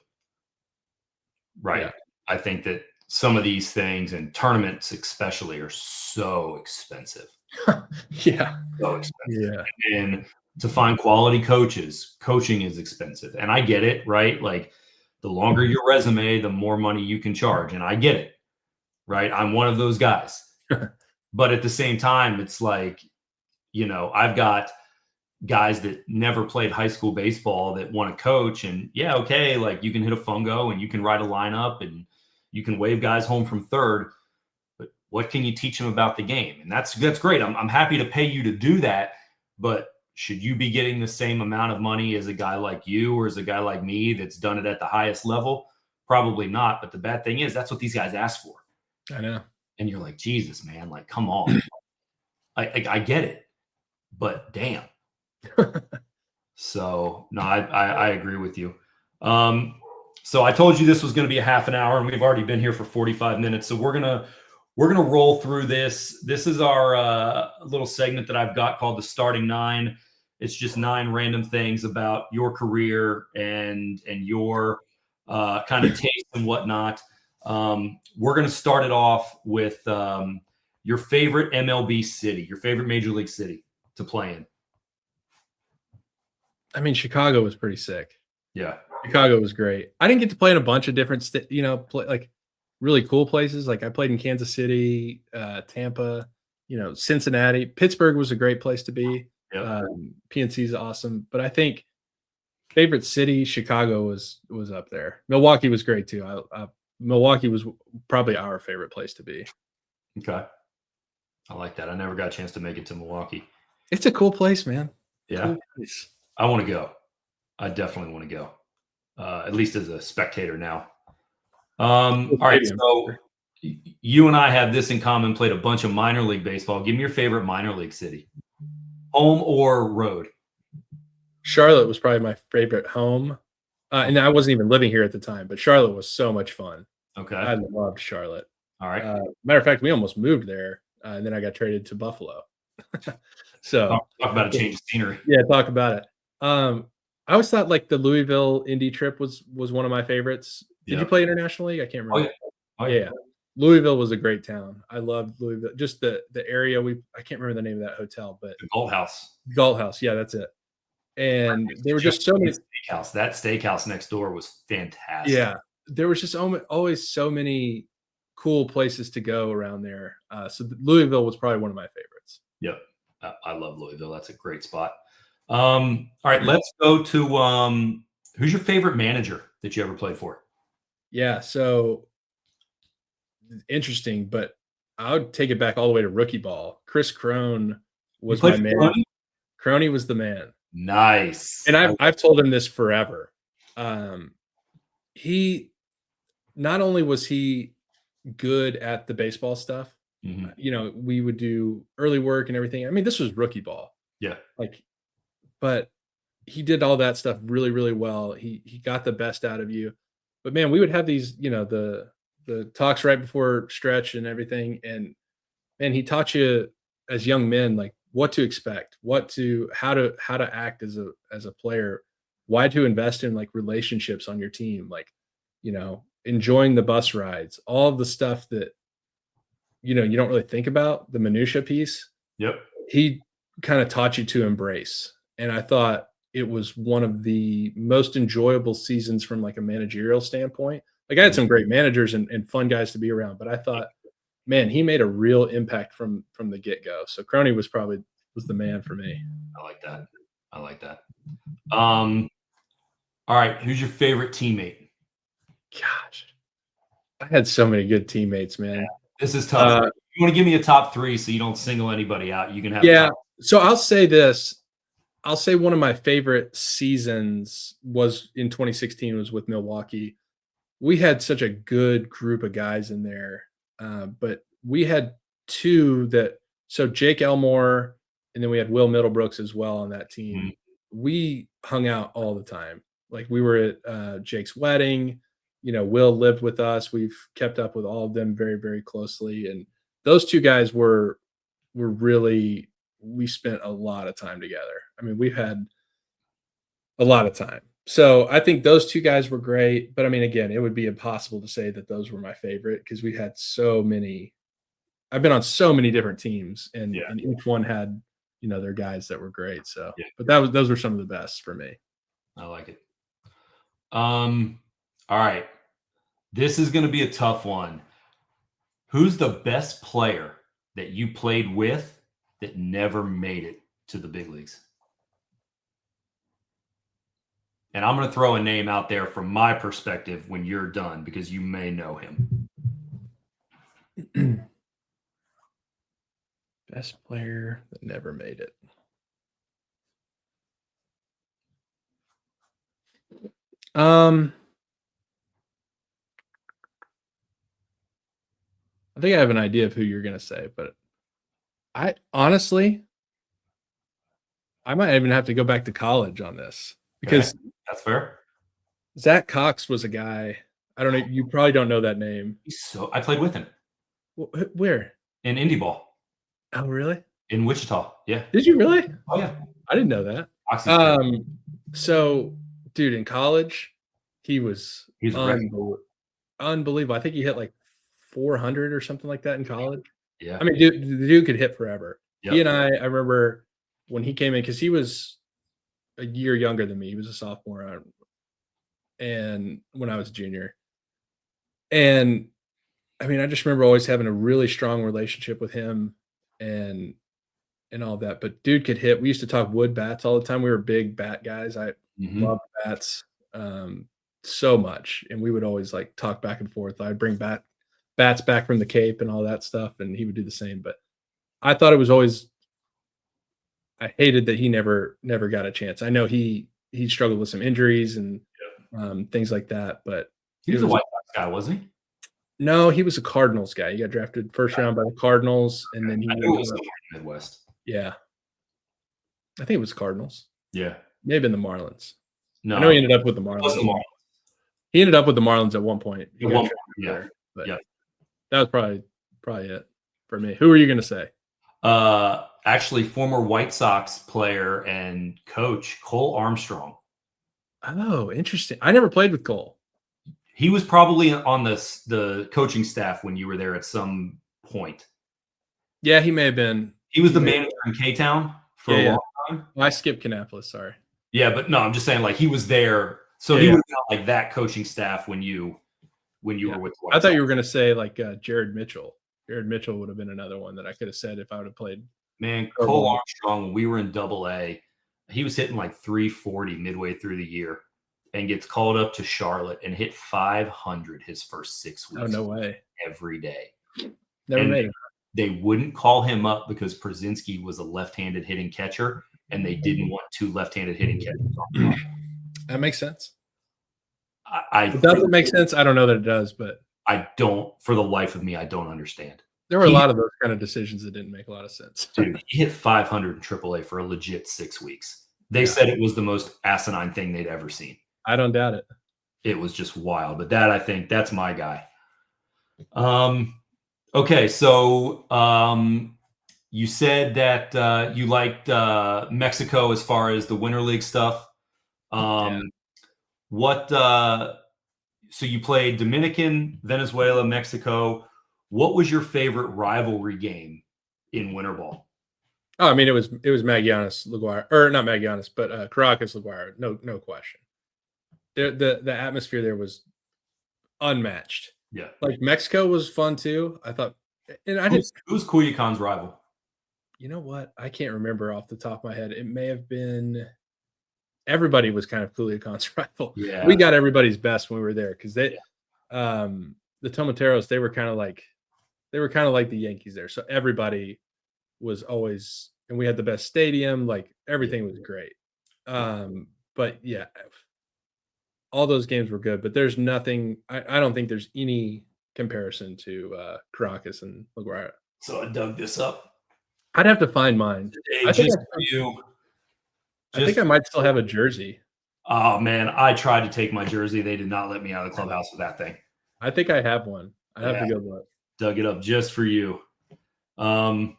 Right. Yeah. I think that some of these things and tournaments especially are so expensive. Yeah. So expensive. Yeah. And to find quality coaches, coaching is expensive. And I get it, right? Like the longer your resume, the more money you can charge. And I get it, right? I'm one of those guys. But at the same time, it's like, I've got guys that never played high school baseball that want to coach. And yeah, okay, like you can hit a fungo and you can write a lineup and you can wave guys home from third. But what can you teach them about the game? And that's great. I'm happy to pay you to do that. But should you be getting the same amount of money as a guy like you or as a guy like me that's done it at the highest level? Probably not. But the bad thing is that's what these guys ask for. I know. And you're like, Jesus, man, like, come on. I get it. But damn, So no, I agree with you. So I told you this was going to be a half an hour, and we've already been here for 45 minutes. So we're gonna roll through this. This is our little segment that I've got called the Starting Nine. It's just 9 random things about your career and your kind of taste and whatnot. We're going to start it off with your favorite MLB city, your favorite Major League city to play in. I mean, Chicago was pretty sick. Yeah. Chicago was great. I didn't get to play in a bunch of different, like really cool places. Like I played in Kansas City, Tampa, Cincinnati. Pittsburgh was a great place to be. Yep. PNC is awesome, but I think favorite city, Chicago was up there. Milwaukee was great too. Milwaukee was probably our favorite place to be. Okay. I like that. I never got a chance to make it to Milwaukee. It's a cool place, man. Yeah. Cool place. I want to go. I definitely want to go. At least as a spectator now. All right. So you and I have this in common, played a bunch of minor league baseball. Give me your favorite minor league city. Home or road? Charlotte was probably my favorite home. And I wasn't even living here at the time, but Charlotte was so much fun. Okay. I loved Charlotte. All right. Matter of fact, we almost moved there, and then I got traded to Buffalo. So talk about a change of scenery. Yeah, talk about it. I always thought like the Louisville Indy trip was one of my favorites. Did you play internationally? I can't remember. Yeah. Louisville was a great town. I loved Louisville. Just the area I can't remember the name of that hotel, but the Galt House. Galt House, yeah, that's it. And there were just so many steakhouse. That steakhouse next door was fantastic. Yeah, there was just always so many cool places to go around there. So Louisville was probably one of my favorites. Yep, I love Louisville. That's a great spot. All right, let's go to who's your favorite manager that you ever played for? Yeah, so interesting, but I would take it back all the way to rookie ball. Chris Crone was my man. Crone was the man. Nice. And I've told him this forever. He not only was he good at the baseball stuff, we would do early work and everything. I mean, this was rookie ball. Yeah. But he did all that stuff really, really well. He got the best out of you. But man, we would have these, the talks right before stretch and everything. And man, he taught you as young men, like what to expect, how to act as a player, why to invest in like relationships on your team, like, enjoying the bus rides, all of the stuff that, you don't really think about, the minutia piece. Yep. He kind of taught you to embrace. And I thought it was one of the most enjoyable seasons from like a managerial standpoint. Like I had some great managers and fun guys to be around, but I thought, man, he made a real impact from the get-go. So Crone was the man for me. I like that. All right. Who's your favorite teammate? Gosh, I had so many good teammates, man. Yeah, this is tough. You want to give me a top 3 so you don't single anybody out. You can have. Yeah. So I'll say this. I'll say one of my favorite seasons was in 2016 was with Milwaukee. We had such a good group of guys in there. But we had 2 so Jake Elmore, and then we had Will Middlebrooks as well on that team. Mm-hmm. We hung out all the time. Like we were at Jake's wedding, Will lived with us. We've kept up with all of them very, very closely. And those 2 guys were really, we spent a lot of time together. I mean, we've had a lot of time. So I think those 2 guys were great. But I mean, again, it would be impossible to say that those were my favorite because we had so many. I've been on so many different teams, and each one had, their guys that were great. So, but those were some of the best for me. I like it. All right. This is going to be a tough one. Who's the best player that you played with that never made it to the big leagues? And I'm going to throw a name out there from my perspective when you're done because you may know him. Best player that never made it. I think I have an idea of who you're going to say, but I I might even have to go back to college on this because That's fair. Zach Cox was a guy. I don't know. You probably don't know that name. I played with him Where? in indie ball Oh, really? in Wichita. Yeah. Did you really? Oh yeah. I didn't know that. Oxy's great. So, dude, in college, he was He's a wreck. unbelievable. I think he hit like 400 or something like that in college. Yeah. I mean, dude, the dude could hit forever. Yep. He and I remember when he came in because he was a year younger than me. He was a sophomore, and when I was a junior, and I mean, I just remember always having a really strong relationship with him, and all that. But dude could hit. We used to talk wood bats all the time. We were big bat guys. I Mhm. loved bats so much, and we would always like talk back and forth. I'd bring bats back from the Cape and all that stuff, and he would do the same. But I thought it was always. I hated that he never got a chance. I know he struggled with some injuries and things like that, but He was a White Sox guy, wasn't he? no, he was a Cardinals guy. He got drafted first round by the Cardinals, and then he I knew it was somewhere in the Midwest. yeah, I think it was Cardinals. Yeah. Maybe in the Marlins. No. I know he ended up with the It Marlins. was the Marlins. He ended up with the Marlins at one point. He At got one drafted point, yeah. there, but Yeah. that was probably it for me. Who were you going to say? Actually, former White Sox player and coach Cole Armstrong. Oh, interesting. I never played with Cole. He was probably on the coaching staff when you were there at some point. Yeah, he may have been. He was the manager in K-Town for a long time. I skipped Kannapolis, sorry. Yeah, but no, I'm just saying, like, he was there. So he would have been on, like, that coaching staff when you were with the White I thought Sox. you were going to say, like, Jared Mitchell. Jared Mitchell would have been another one that I could have said if I would have played. Man, Cole Armstrong, when we were in Double-A, he was hitting like 340 midway through the year and gets called up to Charlotte and hit 500 his first 6 weeks. Oh, no way. Every day. Never And made it. They wouldn't call him up because Przinski was a left-handed hitting catcher, and they didn't want two left-handed hitting catchers. That makes sense. It doesn't make sense. I don't know that it does, but I don't, for the life of me, I don't understand. There were a lot of those kind of decisions that didn't make a lot of sense. Dude, he hit 500 in AAA for a legit 6 weeks. They said it was the most asinine thing they'd ever seen. I don't doubt it. It was just wild. But I think that's my guy. Okay, so you said that you liked Mexico as far as the Winter League stuff. What? So you played Dominican, Venezuela, Mexico. What was your favorite rivalry game in winter ball? Oh, I mean, it was Magallanes, LaGuardia, or not Magallanes, but Caracas, LaGuardia. No question. The atmosphere there was unmatched. Yeah, like Mexico was fun too. I thought, and I didn't. Who's Culiacan's rival? You know what? I can't remember off the top of my head. It may have been. Everybody was kind of Culiacan's rival. Yeah, we got everybody's best when we were there because they, the Tomateros, they were kind of like the Yankees there. So everybody was always, and we had the best stadium. Like everything was great. But yeah, all those games were good. But there's nothing. I don't think there's any comparison to Caracas and LaGuardia. So I dug this up. I'd have to find mine. I think for you. I think I might still have a jersey. Oh man, I tried to take my jersey. They did not let me out of the clubhouse with that thing. I think I have one. I have to go look. Dug it up just for you. I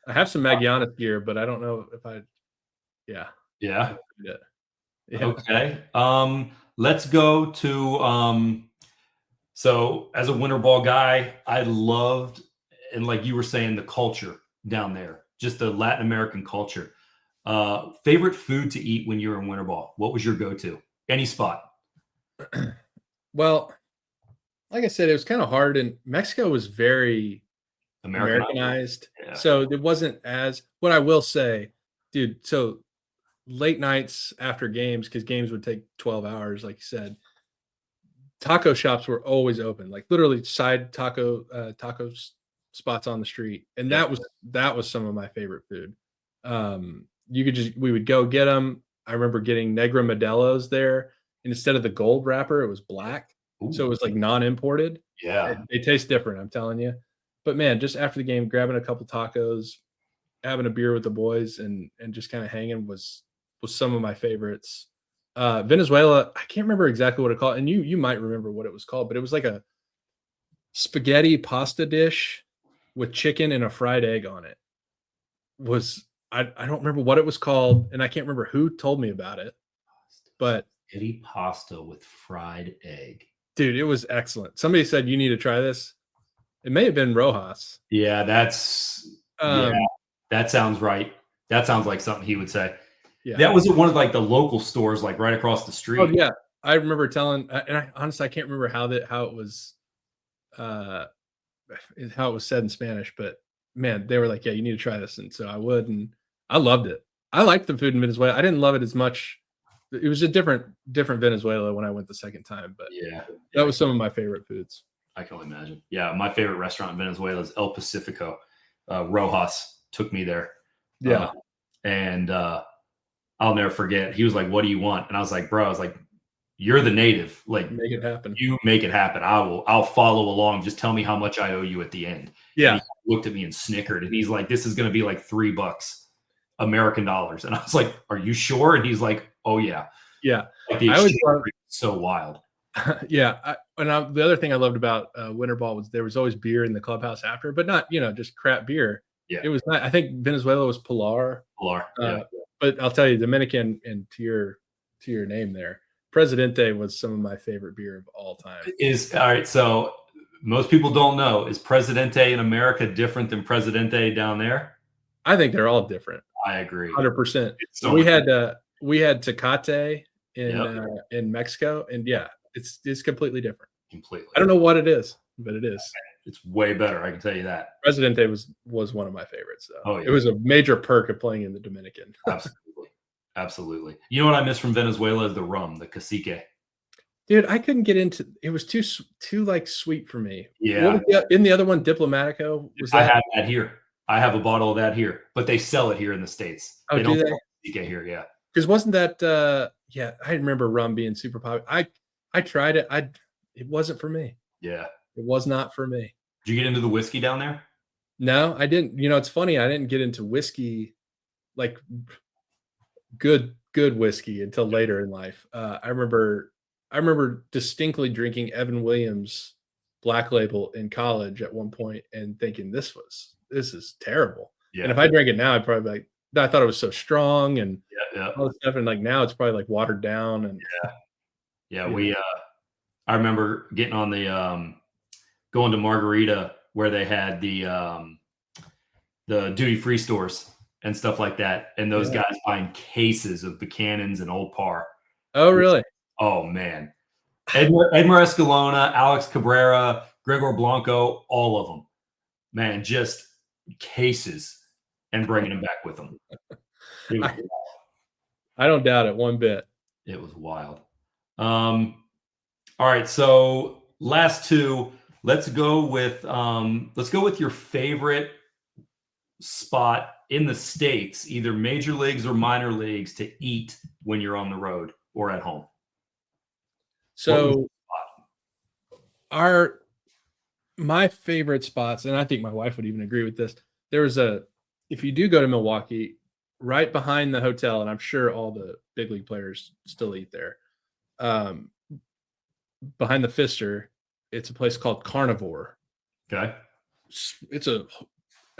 have some Magallanes gear, but I don't know if I. Yeah. Yeah. Yeah. Okay. Let's go to. So as a winter ball guy, I loved, and like you were saying, the culture down there, just the Latin American culture. Favorite food to eat when you're in winter ball? What was your go-to? Any spot? Well, like I said, it was kind of hard, and Mexico was very Americanized. Yeah. So it wasn't as, what I will say, dude, so late nights after games, because games would take 12 hours, like you said, taco shops were always open, like literally side taco spots on the street. And that was some of my favorite food. We would go get them. I remember getting Negra Modelos there. And instead of the gold wrapper, it was black. Ooh. So it was like non-imported. Yeah. They taste different, I'm telling you. But man, just after the game, grabbing a couple tacos, having a beer with the boys and just kind of hanging was some of my favorites. Venezuela, I can't remember exactly what it called, and you might remember what it was called, but it was like a spaghetti pasta dish with chicken and a fried egg on it. I don't remember what it was called, and I can't remember who told me about it, but Spaghetti pasta with fried egg. dude, it was excellent. Somebody said you need to try this. It may have been Rojas. Yeah, that sounds right. That sounds like something he would say. Yeah. That was at one of like the local stores, like right across the street. Oh yeah, I remember telling, and honestly I can't remember how it was, how it was said in Spanish, but man, they were like, "Yeah, you need to try this," and so I would, and I loved it. I liked the food in Venezuela. I didn't love it as much. It was a different Venezuela when I went the second time, but Yeah, that was some of my favorite foods. I can only imagine. Yeah, my favorite restaurant in Venezuela is El Pacifico. Rojas took me there. Yeah, And I'll never forget. He was like, "What do you want?" And I was like, "Bro, I was like, you're the native. Like, make it happen. you make it happen. I'll follow along. Just tell me how much I owe you at the end." Yeah, And he looked at me and snickered, and he's like, "This is going to be like $3 American dollars." And I was like, "Are you sure?" And he's like, "Oh yeah." yeah. Like the I always exchange love- rate is so wild. Yeah, the other thing I loved about Winter Ball was there was always beer in the clubhouse after, but not just crap beer. Yeah. It was not. I think Venezuela was Pilar. Pilar, yeah. But I'll tell you, Dominican, and to your name there, Presidente was some of my favorite beer of all time. Is all right. So most people don't know, is Presidente in America different than Presidente down there? I think they're all different. I agree. 100%. It's so we much had Tecate Yep. In Mexico, and yeah, it's completely different. completely. I don't know what it is, but it is. It's way better. I can tell you that. Presidente was one of my favorites. So Oh, yeah. it was a major perk of playing in the Dominican. Absolutely. Absolutely. You know what I miss from Venezuela is the rum, the cacique. Dude, I couldn't get into it. Was too like sweet for me. Yeah. What was in the other one, Diplomatico? Was I that? have that here. I have a bottle of that here, but they sell it here in the States. Oh, they do don't they? sell cacique here. Yeah. Because wasn't that? Yeah, I remember rum being super popular. I tried it. It wasn't for me. Yeah. It was not for me. Did you get into the whiskey down there? No, I didn't. It's funny. I didn't get into whiskey, like good whiskey, until later in life. I remember distinctly drinking Evan Williams Black Label in college at one point and thinking this is terrible. Yeah. And if I drank it now, I'd probably be like, I thought it was so strong and Yeah. all this stuff. And like now it's probably like watered down. And Yeah. I remember getting on the going to Margarita where they had the duty free stores and stuff like that, and those guys buying cases of Buchanan's and Old Par. oh, really? Oh man, Edmar Escalona, Alex Cabrera, Gregor Blanco, all of them, man, just cases and bringing them back with them. I don't doubt it one bit. It was wild. All right, so last two. Let's go with your favorite spot in the States, either major leagues or minor leagues, to eat when you're on the road or at home. So my favorite spots, and I think my wife would even agree with this. If you do go to Milwaukee, right behind the hotel, and I'm sure all the big league players still eat there, behind the Pfister, it's a place called Carnivore. Okay. I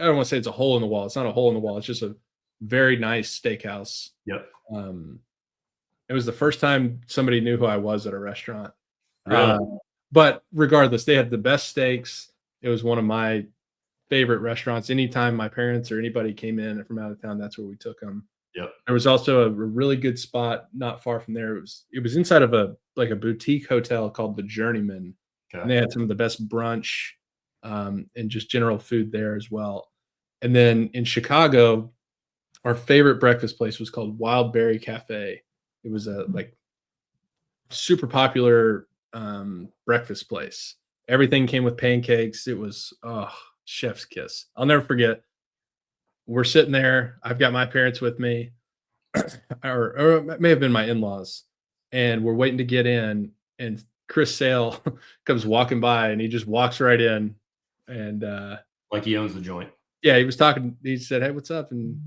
don't want to say it's a hole in the wall. It's not a hole in the wall. It's just a very nice steakhouse. Yep. It was the first time somebody knew who I was at a restaurant. Really? But regardless, they had the best steaks. It was one of my favorite restaurants. Anytime my parents or anybody came in from out of town, that's where we took them. Yep. There was also a really good spot not far from there. It was inside of a boutique hotel called the Journeyman. Okay. And they had some of the best brunch and just general food there as well. And then in Chicago, our favorite breakfast place was called Wild Berry Cafe. It was a super popular breakfast place. Everything came with pancakes. It was chef's kiss. I'll never forget. We're sitting there. I've got my parents with me, or it may have been my in-laws, and we're waiting to get in. And Chris Sale comes walking by, and he just walks right in, and Like he owns the joint. Yeah, he was talking. He said, "Hey, what's up?" And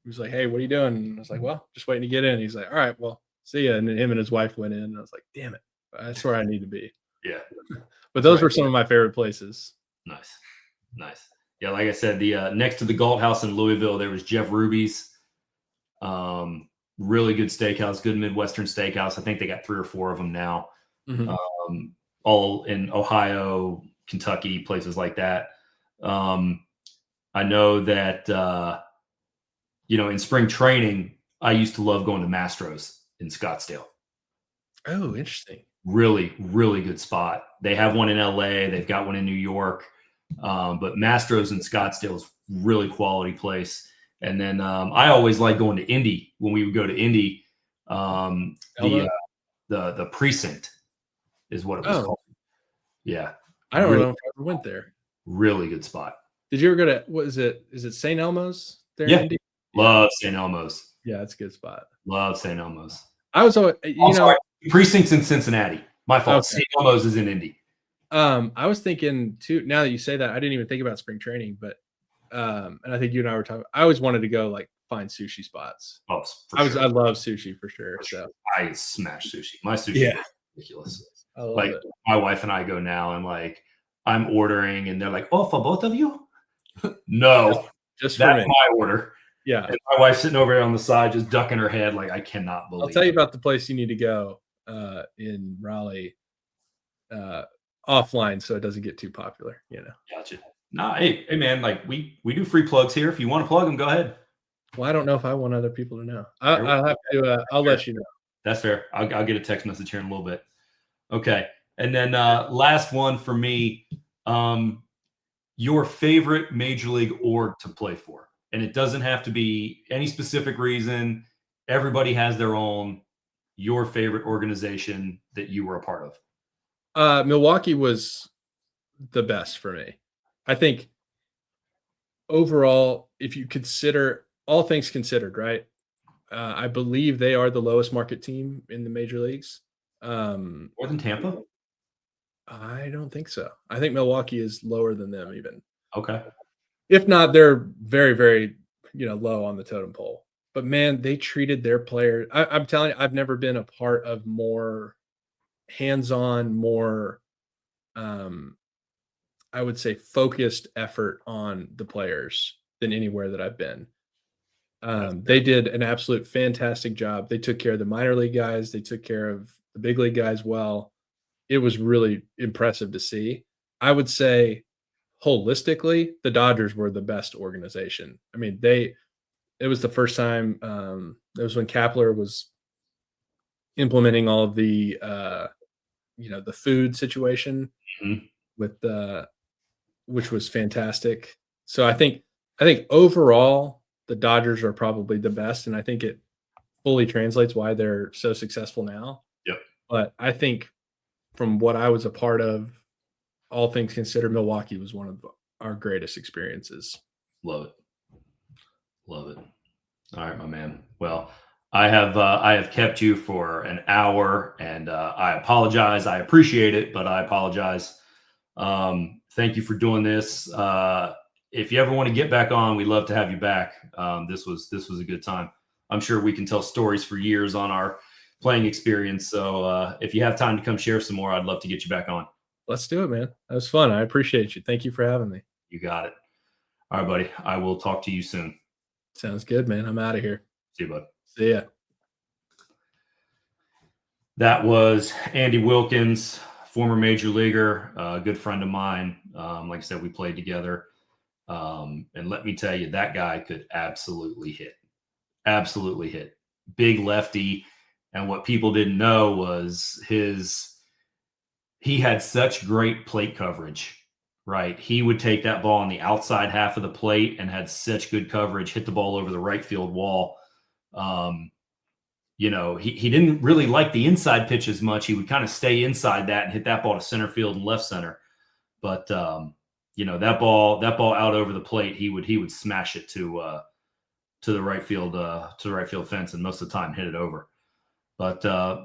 he was like, "Hey, what are you doing?" And I was like, "Well, just waiting to get in." He's like, "All right, well, see ya." And then him and his wife went in. And I was like, "Damn it, that's where I need to be." Yeah. But That's those right. were some of my favorite places. Nice. Nice. Yeah, like I said, the next to the Galt House in Louisville, there was Jeff Ruby's. Really good steakhouse, good Midwestern steakhouse. I think they got 3 or 4 of them now. Mhm. All in Ohio, Kentucky, places like that. I know that in spring training, I used to love going to Mastro's in Scottsdale. Oh, interesting. Really, really good spot. They have one in LA. They've got one in New York. But Mastro's in Scottsdale is really quality place. And then I always like going to Indy when we would go to Indy. Elmo? The precinct is what it was Oh, called. Yeah, I don't really, know if I ever went there. really good spot. Did you ever go to what is it? Is it St. Elmo's there Yeah. in Indy? Love St. Elmo's. Yeah, it's a good spot. Love St. Elmo's. I was always, I'm sorry. Precinct's in Cincinnati. My fault. Okay. St. Elmo's is in Indy. I was thinking too. Now that you say that, I didn't even think about spring training, but and I think you and I were talking. I always wanted to go like find sushi spots. Oh, I love sushi for sure. So I smash sushi. My sushi Yeah. is ridiculous. I love Like it. my wife and I go now, and like I'm ordering, and they're like, "Oh, for both of you?" No, Just for that's me. my order. Yeah. And my wife's sitting over there on the side, just ducking her head, like I cannot believe. I'll tell you about the place you need to go in Raleigh offline so it doesn't get too popular, Gotcha. Nah, hey, man, like we do free plugs here. If you want to plug them, go ahead. Well, I don't know if I want other people to know. I'll have to I'll let you know. That's fair. I'll get a text message here in a little bit. Okay. And then last one for me, your favorite major league org to play for. And it doesn't have to be any specific reason. Everybody has their own, your favorite organization that you were a part of. Milwaukee was the best for me. I think overall, if you consider all things considered, right? I believe they are the lowest market team in the major leagues. More than Tampa? I don't think so. I think Milwaukee is lower than them even. Okay. If not, they're very, very, low on the totem pole. But man, they treated their players. I'm telling you, I've never been a part of more hands-on, more I would say focused effort on the players than anywhere that I've been. They did an absolute fantastic job. They took care of the minor league guys. They took care of the big league guys well. It was really impressive to see. I would say holistically, the Dodgers were the best organization. I mean, it was the first time it was when Kapler was implementing all of the the food situation Mhm. with which was fantastic. So I think overall the Dodgers are probably the best, and I think it fully translates why they're so successful now. Yep. But I think from what I was a part of, all things considered, Milwaukee was one of our greatest experiences. Love it. Love it. All right, my man. Well, I have kept you for an hour, and I apologize. I appreciate it, but I apologize. Thank you for doing this. If you ever want to get back on, we'd love to have you back. This was a good time. I'm sure we can tell stories for years on our playing experience. So if you have time to come share some more, I'd love to get you back on. Let's do it, man. That was fun. I appreciate you. Thank you for having me. You got it. All right, buddy. I will talk to you soon. Sounds good, man. I'm out of here. See you, bud. See ya. That was Andy Wilkins, former major leaguer, a good friend of mine. Like I said, we played together. And let me tell you, that guy could absolutely hit. Absolutely hit. Big lefty. And what people didn't know was he had such great plate coverage, right? He would take that ball on the outside half of the plate and had such good coverage, hit the ball over the right field wall. He didn't really like the inside pitch as much. He would kind of stay inside that and hit that ball to center field and left center. But that ball out over the plate, he would smash it to the right field fence, and most of the time hit it over. But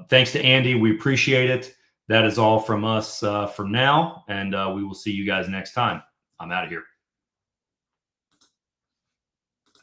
thanks to Andy, we appreciate it. That is all from us for now, and we will see you guys next time. I'm out of here.